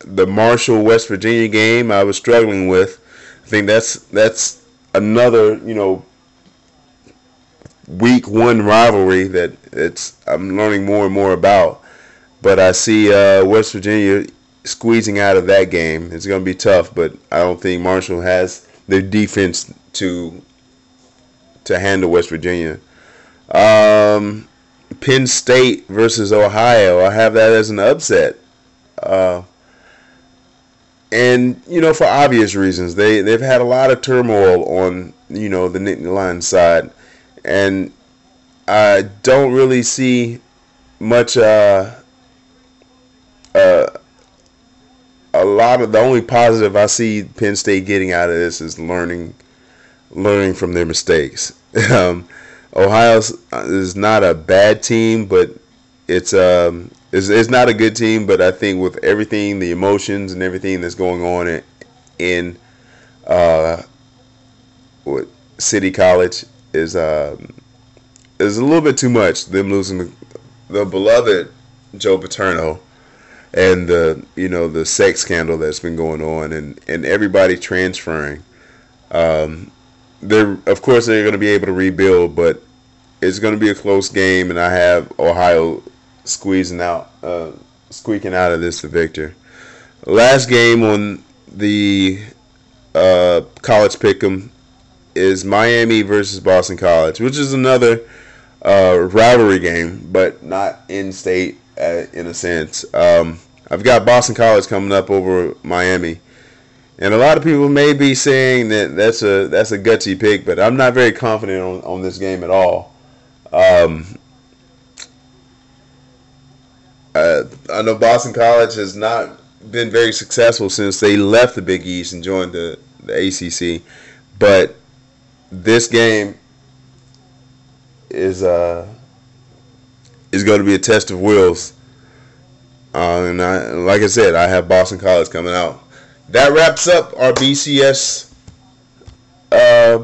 [SPEAKER 1] Marshall West Virginia game I was struggling with. I think that's another week one rivalry that I'm learning more and more about. But I see West Virginia squeezing out of that game. It's going to be tough, but I don't think Marshall has the defense to handle West Virginia. Penn State versus Ohio. I have that as an upset. And, for obvious reasons. They've had a lot of turmoil on, the Nittany Lions side. And I don't really see much, a lot of the only positive I see Penn State getting out of this is learning from their mistakes. Ohio is not a bad team, but it's not a good team. But I think with everything, the emotions and everything that's going on in City College is a little bit too much. Them losing the beloved Joe Paterno. And the sex scandal that's been going on, and everybody transferring. Of course they're going to be able to rebuild, but it's going to be a close game, and I have Ohio squeaking out of this the victor. Last game on the college pick'em is Miami versus Boston College, which is another rivalry game, but not in state in a sense. I've got Boston College coming up over Miami, and a lot of people may be saying that's a gutsy pick, but I'm not very confident on this game at all. I know Boston College has not been very successful since they left the Big East and joined the ACC, but this game is going to be a test of wills. And like I said, I have Boston College coming out. That wraps up our BCS. Not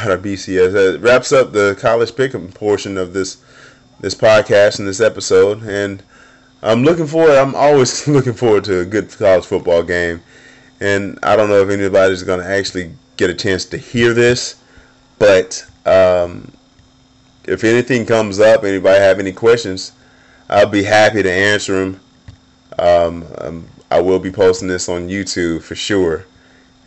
[SPEAKER 1] our BCS. That wraps up the college pick'em portion of this podcast and this episode. And I'm always looking forward to a good college football game. And I don't know if anybody's going to actually get a chance to hear this, but if anything comes up, anybody have any questions, I'll be happy to answer them. I will be posting this on YouTube for sure.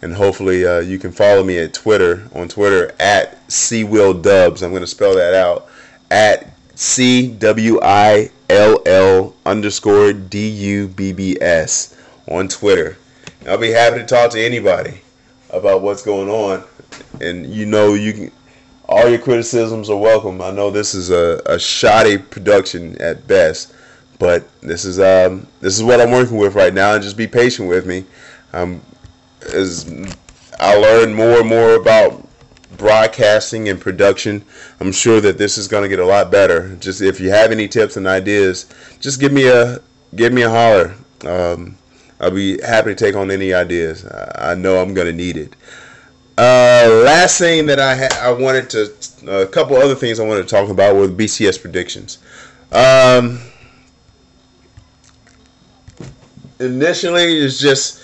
[SPEAKER 1] And hopefully you can follow me on Twitter at CWillDubs. I'm going to spell that out. At CWILL_DUBBS on Twitter. And I'll be happy to talk to anybody about what's going on. And you can. All your criticisms are welcome. I know this is a shoddy production at best, but this is what I'm working with right now, and just be patient with me. As I learn more and more about broadcasting and production, I'm sure that this is going to get a lot better. Just if you have any tips and ideas, just give me a holler. I'll be happy to take on any ideas. I know I'm going to need it. Last thing that I wanted to, a couple other things I wanted to talk about were the BCS predictions. Initially, it's just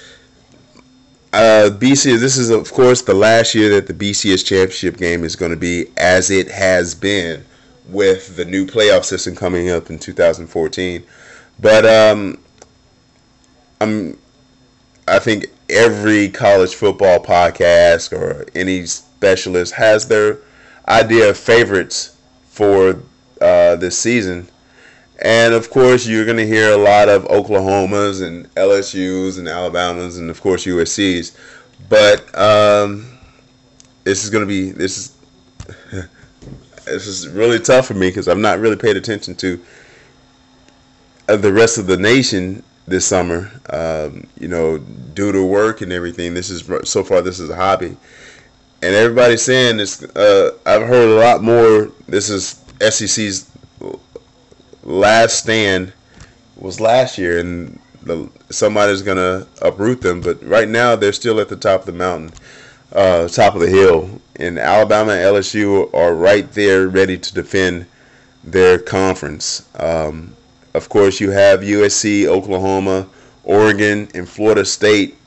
[SPEAKER 1] BCS. This is, of course, the last year that the BCS championship game is going to be as it has been with the new playoff system coming up in 2014. But I think every college football podcast or any specialist has their idea of favorites for this season. And of course, you're going to hear a lot of Oklahomas and LSU's and Alabamas and of course USC's. But this is going to be this is really tough for me because I've not really paid attention to the rest of the nation this summer. Due to work and everything. This is so far this is a hobby, and everybody's saying this. I've heard a lot more. This is SEC's last stand was last year, and somebody's gonna uproot them. But right now, they're still at the top of the mountain, top of the hill. And Alabama and LSU are right there, ready to defend their conference. Of course, you have USC, Oklahoma, Oregon, and Florida State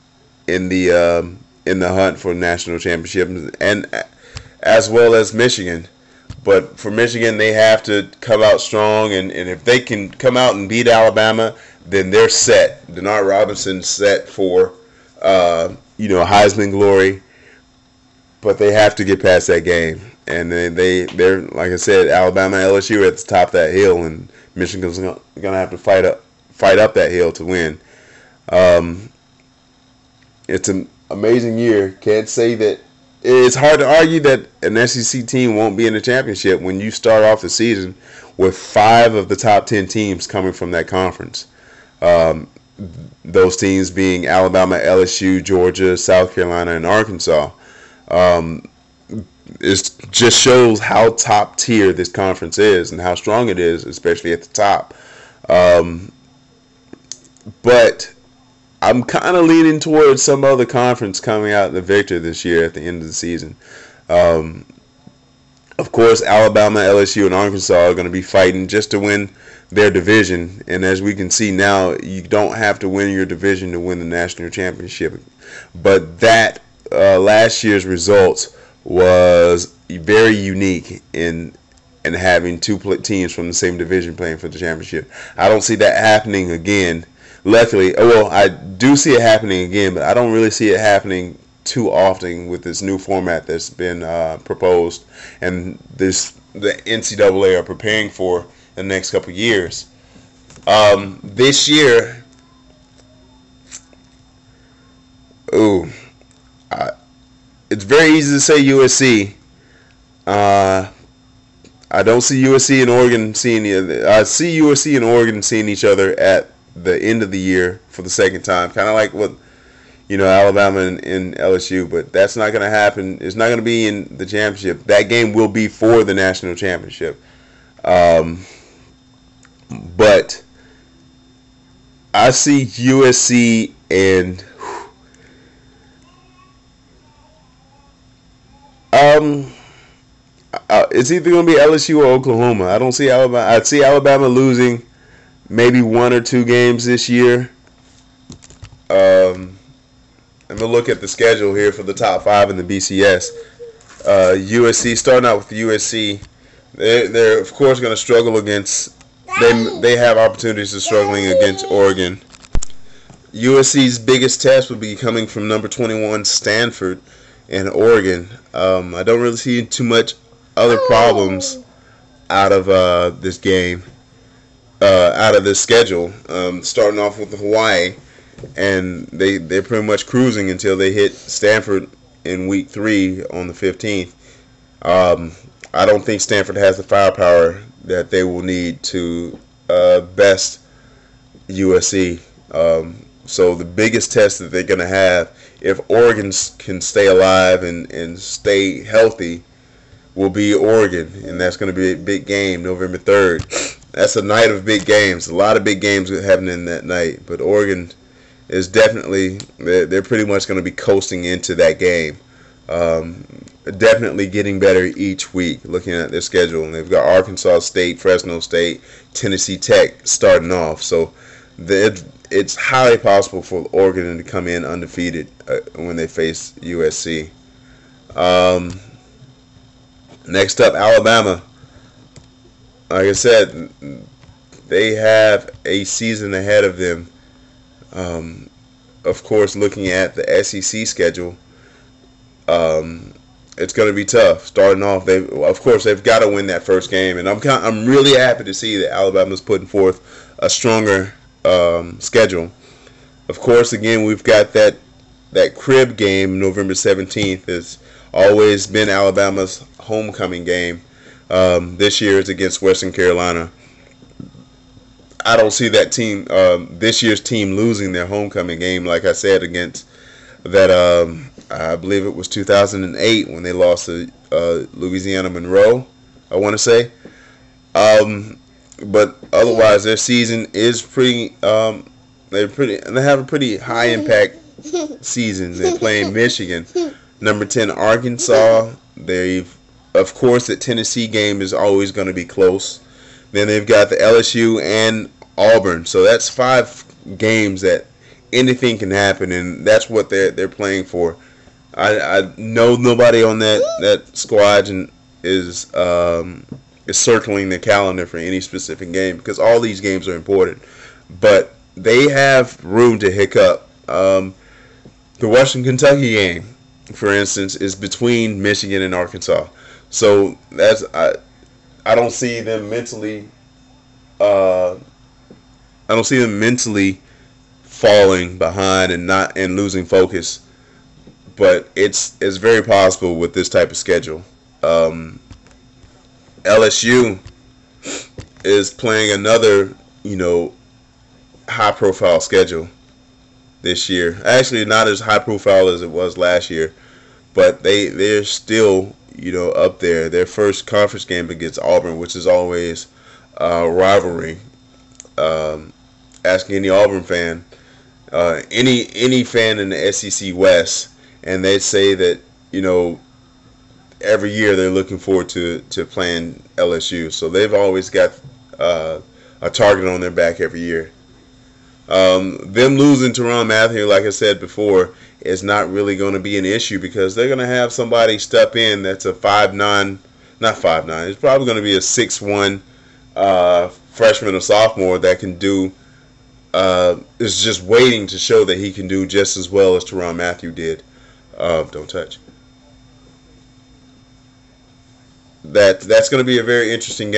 [SPEAKER 1] in the hunt for national championship, and as well as Michigan. But for Michigan, they have to come out strong, and if they can come out and beat Alabama, then they're set. Denard Robinson's set for Heisman glory, but they have to get past that game. And then they're like I said, Alabama and LSU are at the top of that hill, and Michigan's gonna have to fight up that hill to win. It's an amazing year. Can't say that. It's hard to argue that an SEC team won't be in the championship when you start off the season with 5 of the top 10 teams coming from that conference. Those teams being Alabama, LSU, Georgia, South Carolina, and Arkansas. It just shows how top tier this conference is and how strong it is, especially at the top. But I'm kind of leaning towards some other conference coming out the victor this year at the end of the season. Of course, Alabama, LSU, and Arkansas are going to be fighting just to win their division. And as we can see now, you don't have to win your division to win the national championship. But that last year's results was very unique in having 2 teams from the same division playing for the championship. I don't see that happening again. Luckily, well, I do see it happening again, but I don't really see it happening too often with this new format that's been proposed, and the NCAA are preparing for the next couple of years. This year, it's very easy to say USC. I don't see USC and Oregon seeing I see USC and Oregon seeing each other at the end of the year for the second time, kind of like what Alabama and LSU, but that's not going to happen. It's not going to be in the championship. That game will be for the national championship. But I see USC and it's either going to be LSU or Oklahoma. I don't see Alabama. I see Alabama losing maybe 1 or 2 games this year. I'm going to look at the schedule here for the top 5 in the BCS. USC, starting out with the USC, they're of course going to struggle against. They have opportunities of struggling against Oregon. USC's biggest test would be coming from number 21 Stanford and Oregon. I don't really see too much other problems out of this game, out of this schedule. Starting off with Hawaii, and they're pretty much cruising until they hit Stanford in week 3 on the 15th. I don't think Stanford has the firepower that they will need to best USC. So the biggest test that they're going to have, if Oregon can stay alive and stay healthy, will be Oregon, and that's going to be a big game, November 3rd. That's a night of big games. A lot of big games happening that night, but Oregon is definitely, they're pretty much going to be coasting into that game. Definitely getting better each week, looking at their schedule. And they've got Arkansas State, Fresno State, Tennessee Tech starting off. So it's highly possible for Oregon to come in undefeated when they face USC. Next up, Alabama. Like I said, they have a season ahead of them. Of course, looking at the SEC schedule, it's going to be tough starting off. Of course, they've got to win that first game, and I'm really happy to see that Alabama's putting forth a stronger schedule. Of course, again, we've got that crib game November 17th. It's always been Alabama's homecoming game. This year it's against Western Carolina. I don't see that team, this year's team, losing their homecoming game. Like I said, against that, I believe it was 2008 when they lost to Louisiana Monroe, I want to say. But otherwise, their season is pretty. They have a pretty high impact season. They're playing Michigan, number 10 Arkansas. Of course, the Tennessee game is always going to be close. Then they've got the LSU and Auburn. So that's 5 games that anything can happen, and that's what they're playing for. I know nobody on that squad is circling the calendar for any specific game because all these games are important. But they have room to hiccup. The Western Kentucky game, for instance, is between Michigan and Arkansas. So I don't see them mentally. I don't see them mentally falling behind and losing focus. But it's very possible with this type of schedule. LSU is playing another, high-profile schedule this year. Actually, not as high-profile as it was last year, but they're still, up there. Their first conference game against Auburn, which is always a rivalry. Asking any Auburn fan, any fan in the SEC West, and they'd say that, every year they're looking forward to playing LSU. So they've always got a target on their back every year. Them losing to Ron Matthew, like I said before, is not really going to be an issue because they're going to have somebody step in that's a 5'9", not 5'9", it's probably going to be a 6'1", freshman or sophomore that can do, is just waiting to show that he can do just as well as Teron Matthew did. Don't touch. That's going to be a very interesting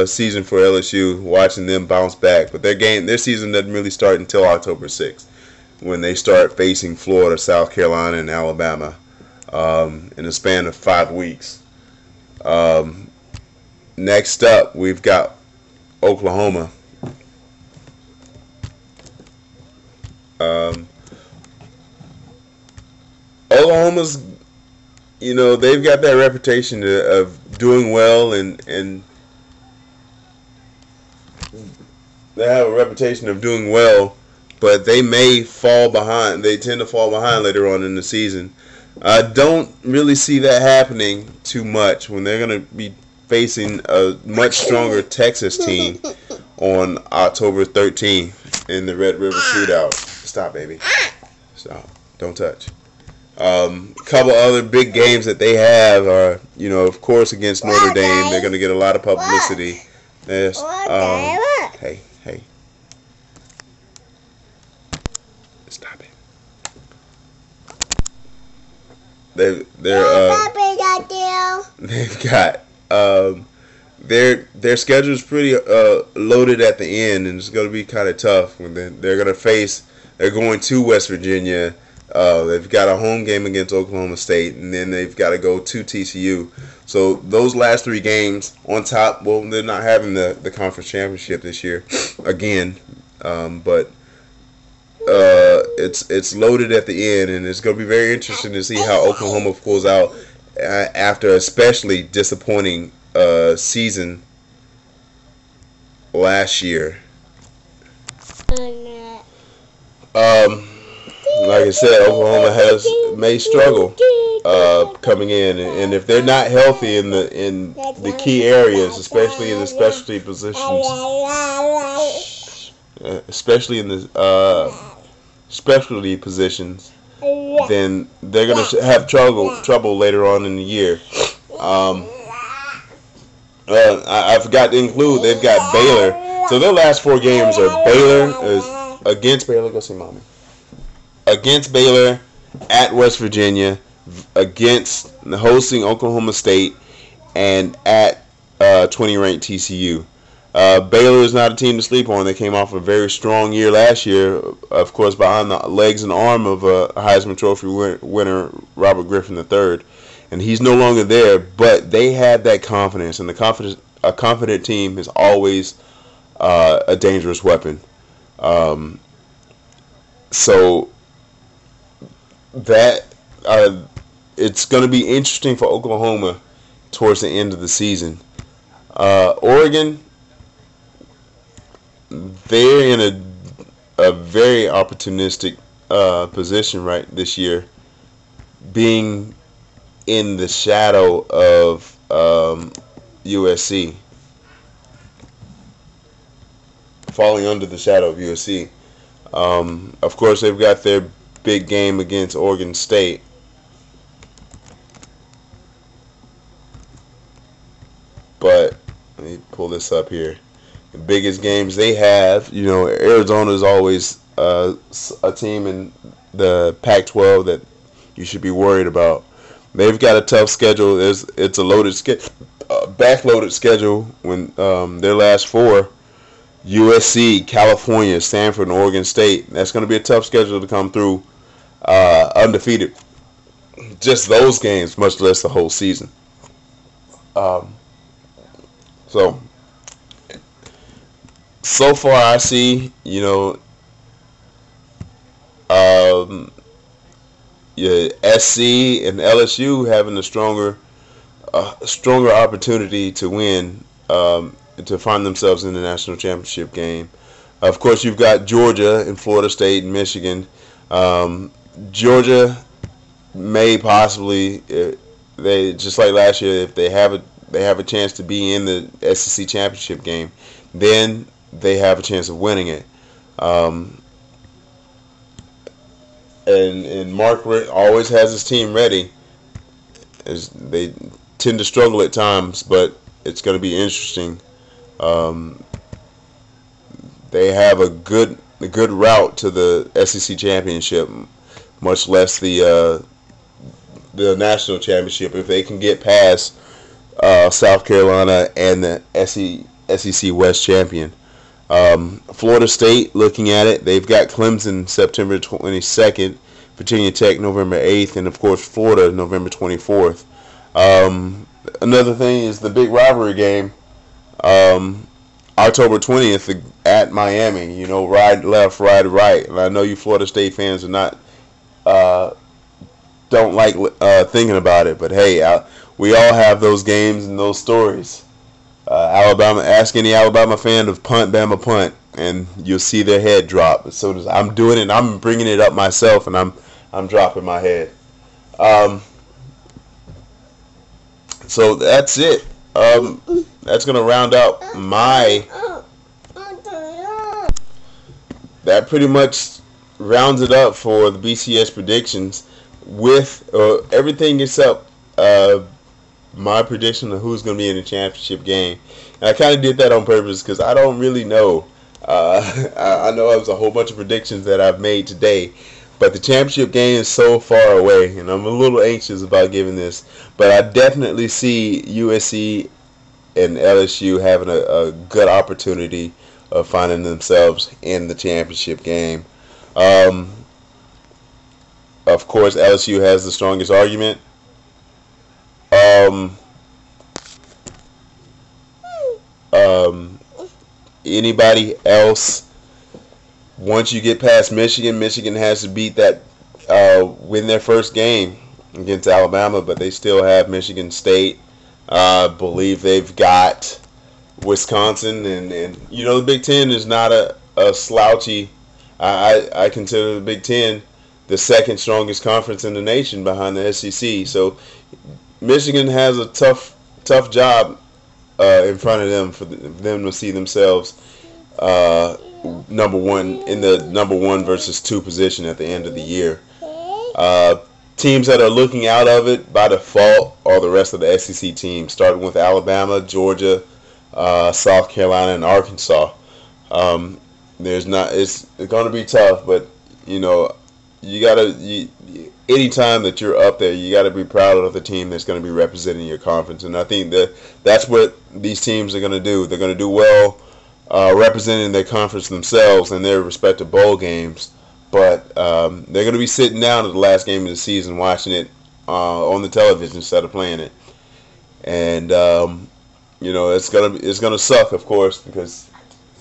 [SPEAKER 1] season for LSU, watching them bounce back. But their season doesn't really start until October 6th, when they start facing Florida, South Carolina, and Alabama in a span of 5 weeks. Next up, we've got Oklahoma. Oklahoma's, they've got that reputation of doing well, and they have a reputation of doing well, but they may fall behind. They tend to fall behind later on in the season. I don't really see that happening too much when they're going to be facing a much stronger Texas team on October 13th in the Red River Shootout. Stop, baby. Stop. Don't touch. Couple other big games that they have are, of course, against Notre Dame. They're going to get a lot of publicity. Hey. Stop it. They've got their schedule is pretty loaded at the end, and it's going to be kind of tough when they're going to West Virginia. They've got a home game against Oklahoma State, and then they've got to go to TCU. So those last 3 games on top, well, they're not having the conference championship this year again, but it's loaded at the end, and it's going to be very interesting to see how Oklahoma pulls out after especially disappointing season last year. Like I said, Oklahoma may struggle coming in, and if they're not healthy in the key areas, especially in the specialty positions, then they're going to have trouble later on in the year. I forgot to include, they've got Baylor. So their last 4 games are against Baylor. Go see mommy. Against Baylor, at West Virginia, against hosting Oklahoma State and at 20-ranked TCU. Baylor is not a team to sleep on. They came off a very strong year last year, of course, behind the legs and arm of Heisman Trophy winner Robert Griffin III, and he's no longer there. But they had that confidence, and a confident team is always a dangerous weapon. So that it's going to be interesting for Oklahoma towards the end of the season. Oregon, they're in a very opportunistic position right this year, being in the shadow of USC, falling under the shadow of USC. Of course, they've got their big game against Oregon State. But let me pull this up here. The biggest games they have, Arizona is always a team in the Pac-12 that you should be worried about. They've got a tough schedule. It's a backloaded schedule when their last four: USC, California, Stanford, and Oregon State. That's going to be a tough schedule to come through undefeated. Just those games, much less the whole season. So far I see, SC and LSU having a stronger opportunity to win, to find themselves in the national championship game. Of course, you've got Georgia and Florida State and Michigan. Georgia may possibly, they just like last year, if they have a chance to be in the SEC championship game, then they have a chance of winning it. And Mark always has his team ready. They tend to struggle at times, but it's going to be interesting. They have a good route to the SEC championship, much less the national championship, if they can get past South Carolina and the SEC West champion. Florida State, looking at it, they've got Clemson September 22nd, Virginia Tech November 8th, and of course Florida November 24th. Another thing is the big rivalry game, October 20th at Miami. Ride left, ride right. And I know you Florida State fans are not don't like thinking about it, but hey, we all have those games and those stories. Alabama, ask any Alabama fan to punt, Bama punt, and you'll see their head drop. As soon as I'm doing it, I'm bringing it up myself, and I'm dropping my head. So that's it. That's gonna round out that pretty much rounds it up for the BCS predictions with everything except my prediction of who's going to be in the championship game. And I kind of did that on purpose because I don't really know. I know it was a whole bunch of predictions that I've made today, but the championship game is so far away, and I'm a little anxious about giving this. But I definitely see USC and LSU having a good opportunity of finding themselves in the championship game. Of course, LSU has the strongest argument. Anybody else, once you get past Michigan has to beat that, win their first game against Alabama, but they still have Michigan State. I believe they've got Wisconsin, and the Big Ten is not a slouchy. I consider the Big Ten the second strongest conference in the nation behind the SEC. So Michigan has a tough job in front of them for them to see themselves number one in the number 1 versus 2 position at the end of the year. Teams that are looking out of it by default are the rest of the SEC teams, starting with Alabama, Georgia, South Carolina, and Arkansas. It's going to be tough, but you anytime that you're up there, you got to be proud of the team that's going to be representing your conference. And I think that's what these teams are going to do. They're going to do well representing their conference themselves in their respective bowl games. But they're going to be sitting down at the last game of the season watching it on the television instead of playing it. And it's gonna suck, of course, because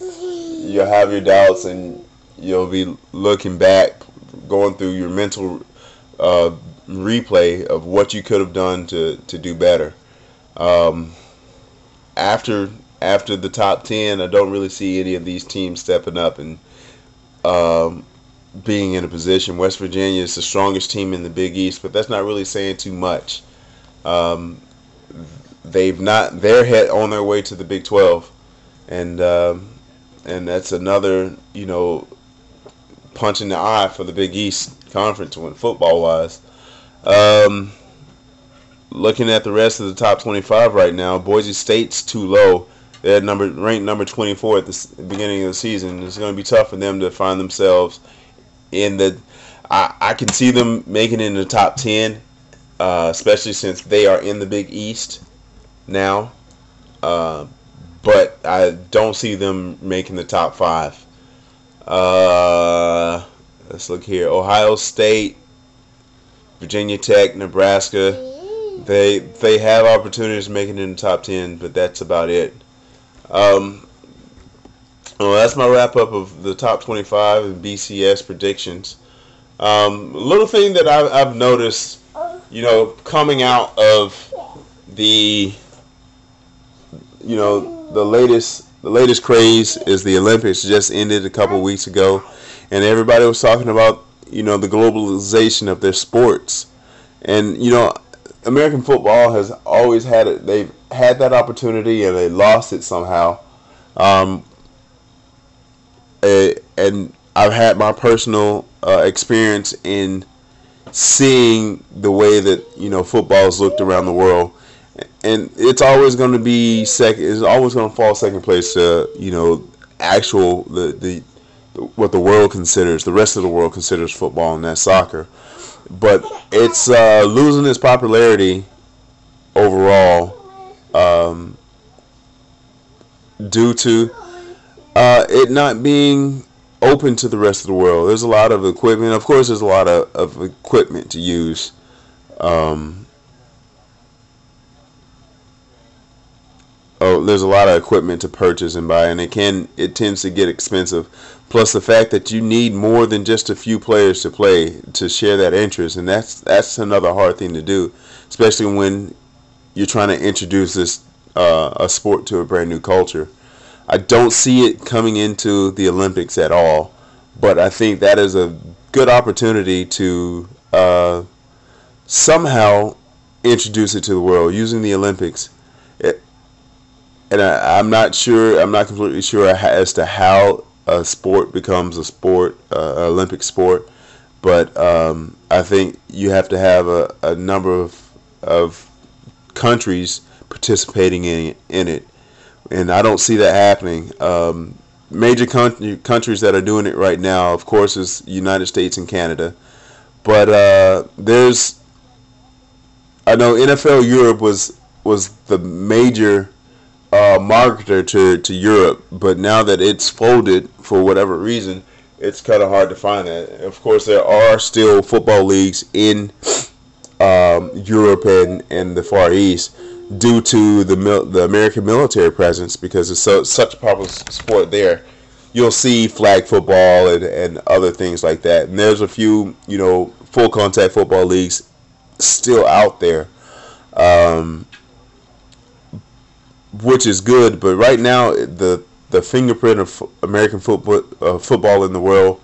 [SPEAKER 1] you'll have your doubts and you'll be looking back, going through your mental replay of what you could have done to do better. After the top 10, I don't really see any of these teams stepping up and being in a position. West Virginia is the strongest team in the Big East, but that's not really saying too much. They're on their way to the Big 12, and that's another punch in the eye for the Big East Conference when football wise. Looking at the rest of the top 25 right now, Boise State's too low. They're ranked number 24 at the beginning of the season. It's going to be tough for them to find themselves in the. I can see them making it in the top 10, especially since they are in the Big East now. But I don't see them making the top 5. Let's look here. Ohio State, Virginia Tech, Nebraska. They have opportunities making it in the top 10, but that's about it. Well, that's my wrap up of the top 25 and BCS predictions. A little thing that I've noticed, coming out of the latest craze is the Olympics just ended a couple weeks ago, and everybody was talking about the globalization of their sports, and American football has always had it. They've had that opportunity and they lost it somehow. And I've had my personal experience in seeing the way that football is looked around the world, and it's always going to be second. It's always going to fall second place to actual what the world considers, the rest of the world considers football, and that's soccer. But it's losing its popularity overall due to it not being open to the rest of the world. There's a lot of equipment. Of course, there's a lot of equipment to use. There's a lot of equipment to purchase and buy, and it tends to get expensive. Plus the fact that you need more than just a few players to play to share that interest, and that's another hard thing to do, especially when you're trying to introduce this a sport to a brand new culture. I don't see it coming into the Olympics at all, but I think that is a good opportunity to somehow introduce it to the world using the Olympics. I'm not completely sure as to how a sport becomes a sport, Olympic sport, but I think you have to have a number of countries participating in it, and I don't see that happening. Major countries that are doing it right now, of course, is United States and Canada, but I know NFL Europe was the major marketer to Europe, but now that it's folded for whatever reason, it's kind of hard to find that. Of course, there are still football leagues in Europe and the Far East due to the American military presence, because it's such a popular sport there. You'll see flag football and other things like that, and there's a few full contact football leagues still out there. Which is good, but right now the fingerprint of American football in the world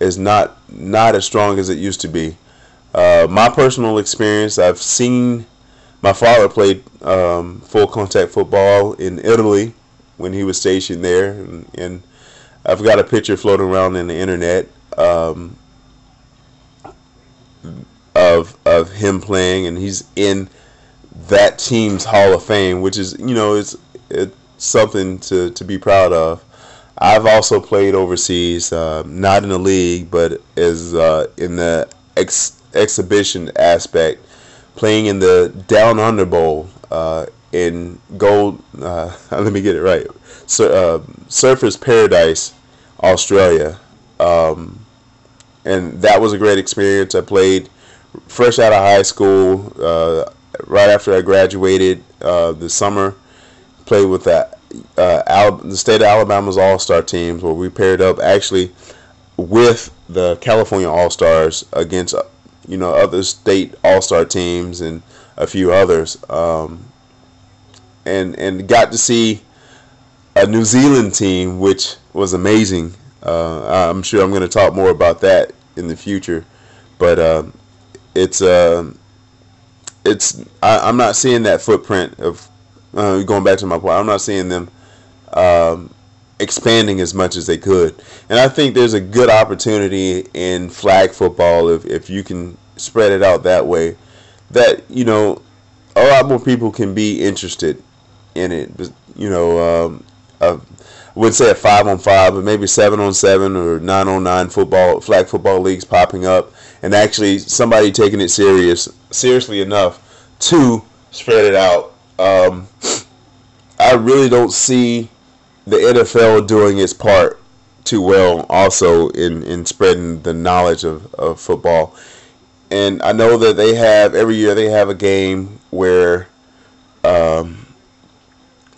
[SPEAKER 1] is not as strong as it used to be. My personal experience, I've seen my father played full contact football in Italy when he was stationed there, and I've got a picture floating around in the internet of him playing, and he's in that team's Hall of Fame, which is it's something to be proud of. I've also played overseas, not in the league, but as in the exhibition aspect, playing in the Down Under Bowl in Gold. Let me get it right. Surfers Paradise, Australia, and that was a great experience. I played fresh out of high school, right after I graduated this summer. Played with the state of Alabama's All-Star teams, where we paired up actually with the California All-Stars against other state All-Star teams and a few others, and got to see a New Zealand team, which was amazing. I'm sure I'm going to talk more about that in the future, but I'm not seeing that footprint of going back to my point. I'm not seeing them expanding as much as they could, and I think there's a good opportunity in flag football if you can spread it out that way, that a lot more people can be interested in it. I wouldn't say a 5-on-5, but maybe 7-on-7 or 9-on-9 flag football leagues popping up, and actually somebody taking it seriously enough to spread it out. I really don't see the NFL doing its part too well also in spreading the knowledge of football. And I know that every year they have a game where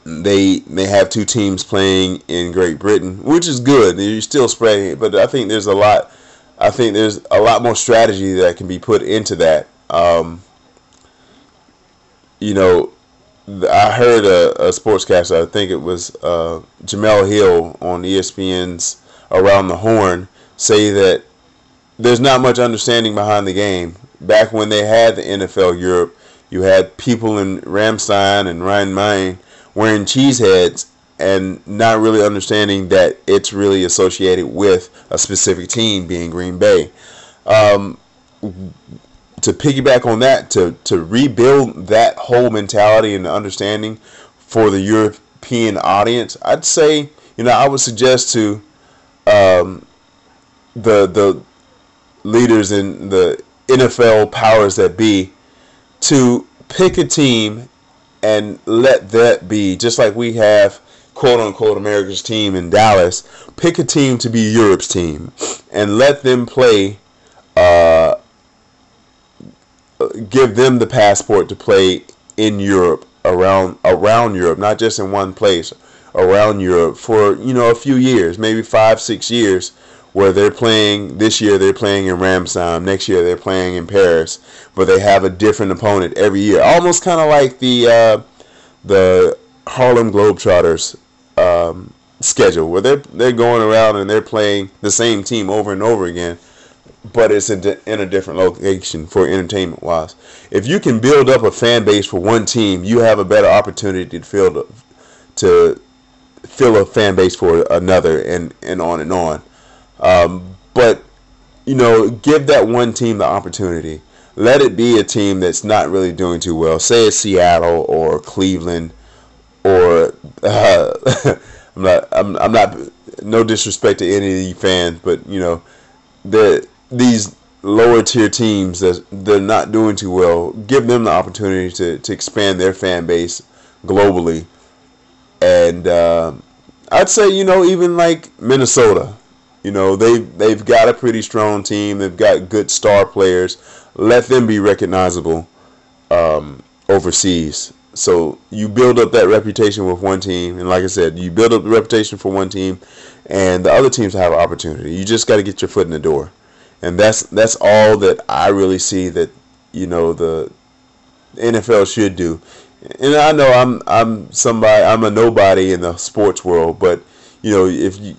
[SPEAKER 1] they have two teams playing in Great Britain, which is good. You're still spreading it, but I think there's a lot more strategy that can be put into that. I heard a sportscaster, I think it was Jamel Hill on ESPN's Around the Horn, say that there's not much understanding behind the game. Back when they had the NFL Europe, you had people in Ramstein and Rhein-Main wearing cheese heads and not really understanding that it's really associated with a specific team, being Green Bay. To piggyback on that, to rebuild that whole mentality and understanding for the European audience, I'd say, I would suggest to the leaders in the NFL powers that be to pick a team and let that be, just like we have quote-unquote America's team in Dallas, pick a team to be Europe's team and let them play, give them the passport to play in Europe, around Europe, not just in one place, around Europe for, a few years, maybe 5-6 years, where they're playing. This year they're playing in Ramstein, next year they're playing in Paris, but they have a different opponent every year, almost kind of like the Harlem Globetrotters schedule, where they're going around and they're playing the same team over and over again, but it's in a different location for entertainment wise. If you can build up a fan base for one team, you have a better opportunity to fill a fan base for another, and on and on. But give that one team the opportunity. Let it be a team that's not really doing too well. Say it's Seattle or Cleveland, or I'm not no disrespect to any of you fans, but these lower tier teams that they're not doing too well, give them the opportunity to expand their fan base globally. And I'd say even like Minnesota, they've got a pretty strong team. They've got good star players. Let them be recognizable overseas. So you build up that reputation with one team, and like I said, you build up the reputation for one team, and the other teams have an opportunity. You just got to get your foot in the door, and that's all that I really see that the NFL should do. And I know I'm a nobody in the sports world, but if you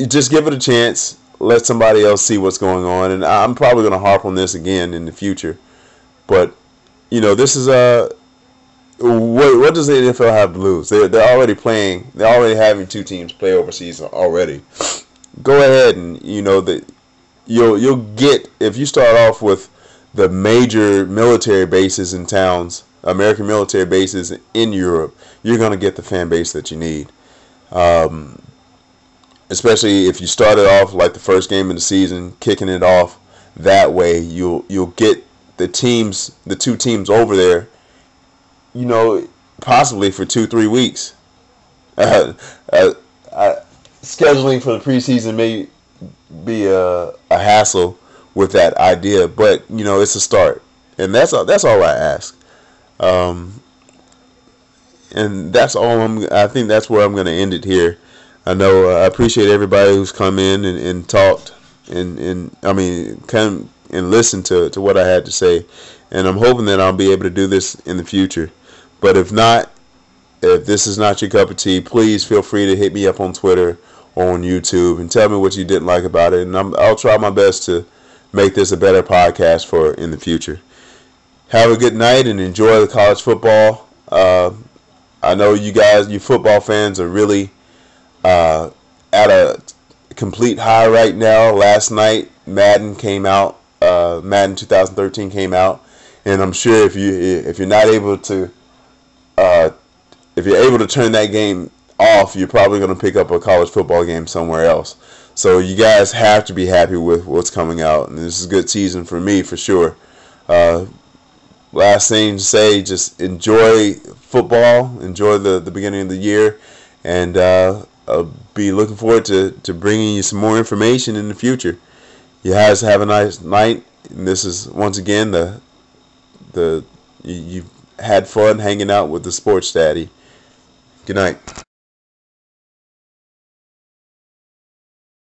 [SPEAKER 1] just give it a chance, let somebody else see what's going on. And I'm probably going to harp on this again in the future, but this is what does the NFL have to lose? They're already playing. They're already having two teams play overseas already. Go ahead and that you'll get, if you start off with the major military bases in towns, American military bases in Europe, you're going to get the fan base that you need. Especially if you started off like the first game of the season, kicking it off that way you'll get the two teams over there, possibly for 2-3 weeks. uh, uh, Scheduling for the preseason may be a hassle with that idea, but it's a start, and that's all I ask. And that's all I think that's where I'm going to end it here. I know I appreciate everybody who's come in and talked and I mean come and listened to what I had to say, and I'm hoping that I'll be able to do this in the future. But if not, if this is not your cup of tea, please feel free to hit me up on Twitter or on YouTube and tell me what you didn't like about it, and I'll try my best to make this a better podcast for in the future. Have a good night and enjoy the college football. I know you guys, you football fans, are really at a complete high right now. Last night, Madden came out. Madden 2013 came out, and I'm sure if you're not able to, if you're able to turn that game off, you're probably going to pick up a college football game somewhere else. So you guys have to be happy with what's coming out, and this is a good season for me for sure. Last thing to say, just enjoy football, enjoy the beginning of the year, and I'll be looking forward to bringing you some more information in the future. You guys have a nice night, and this is once again you've had fun hanging out with the Sports Daddy. Good night.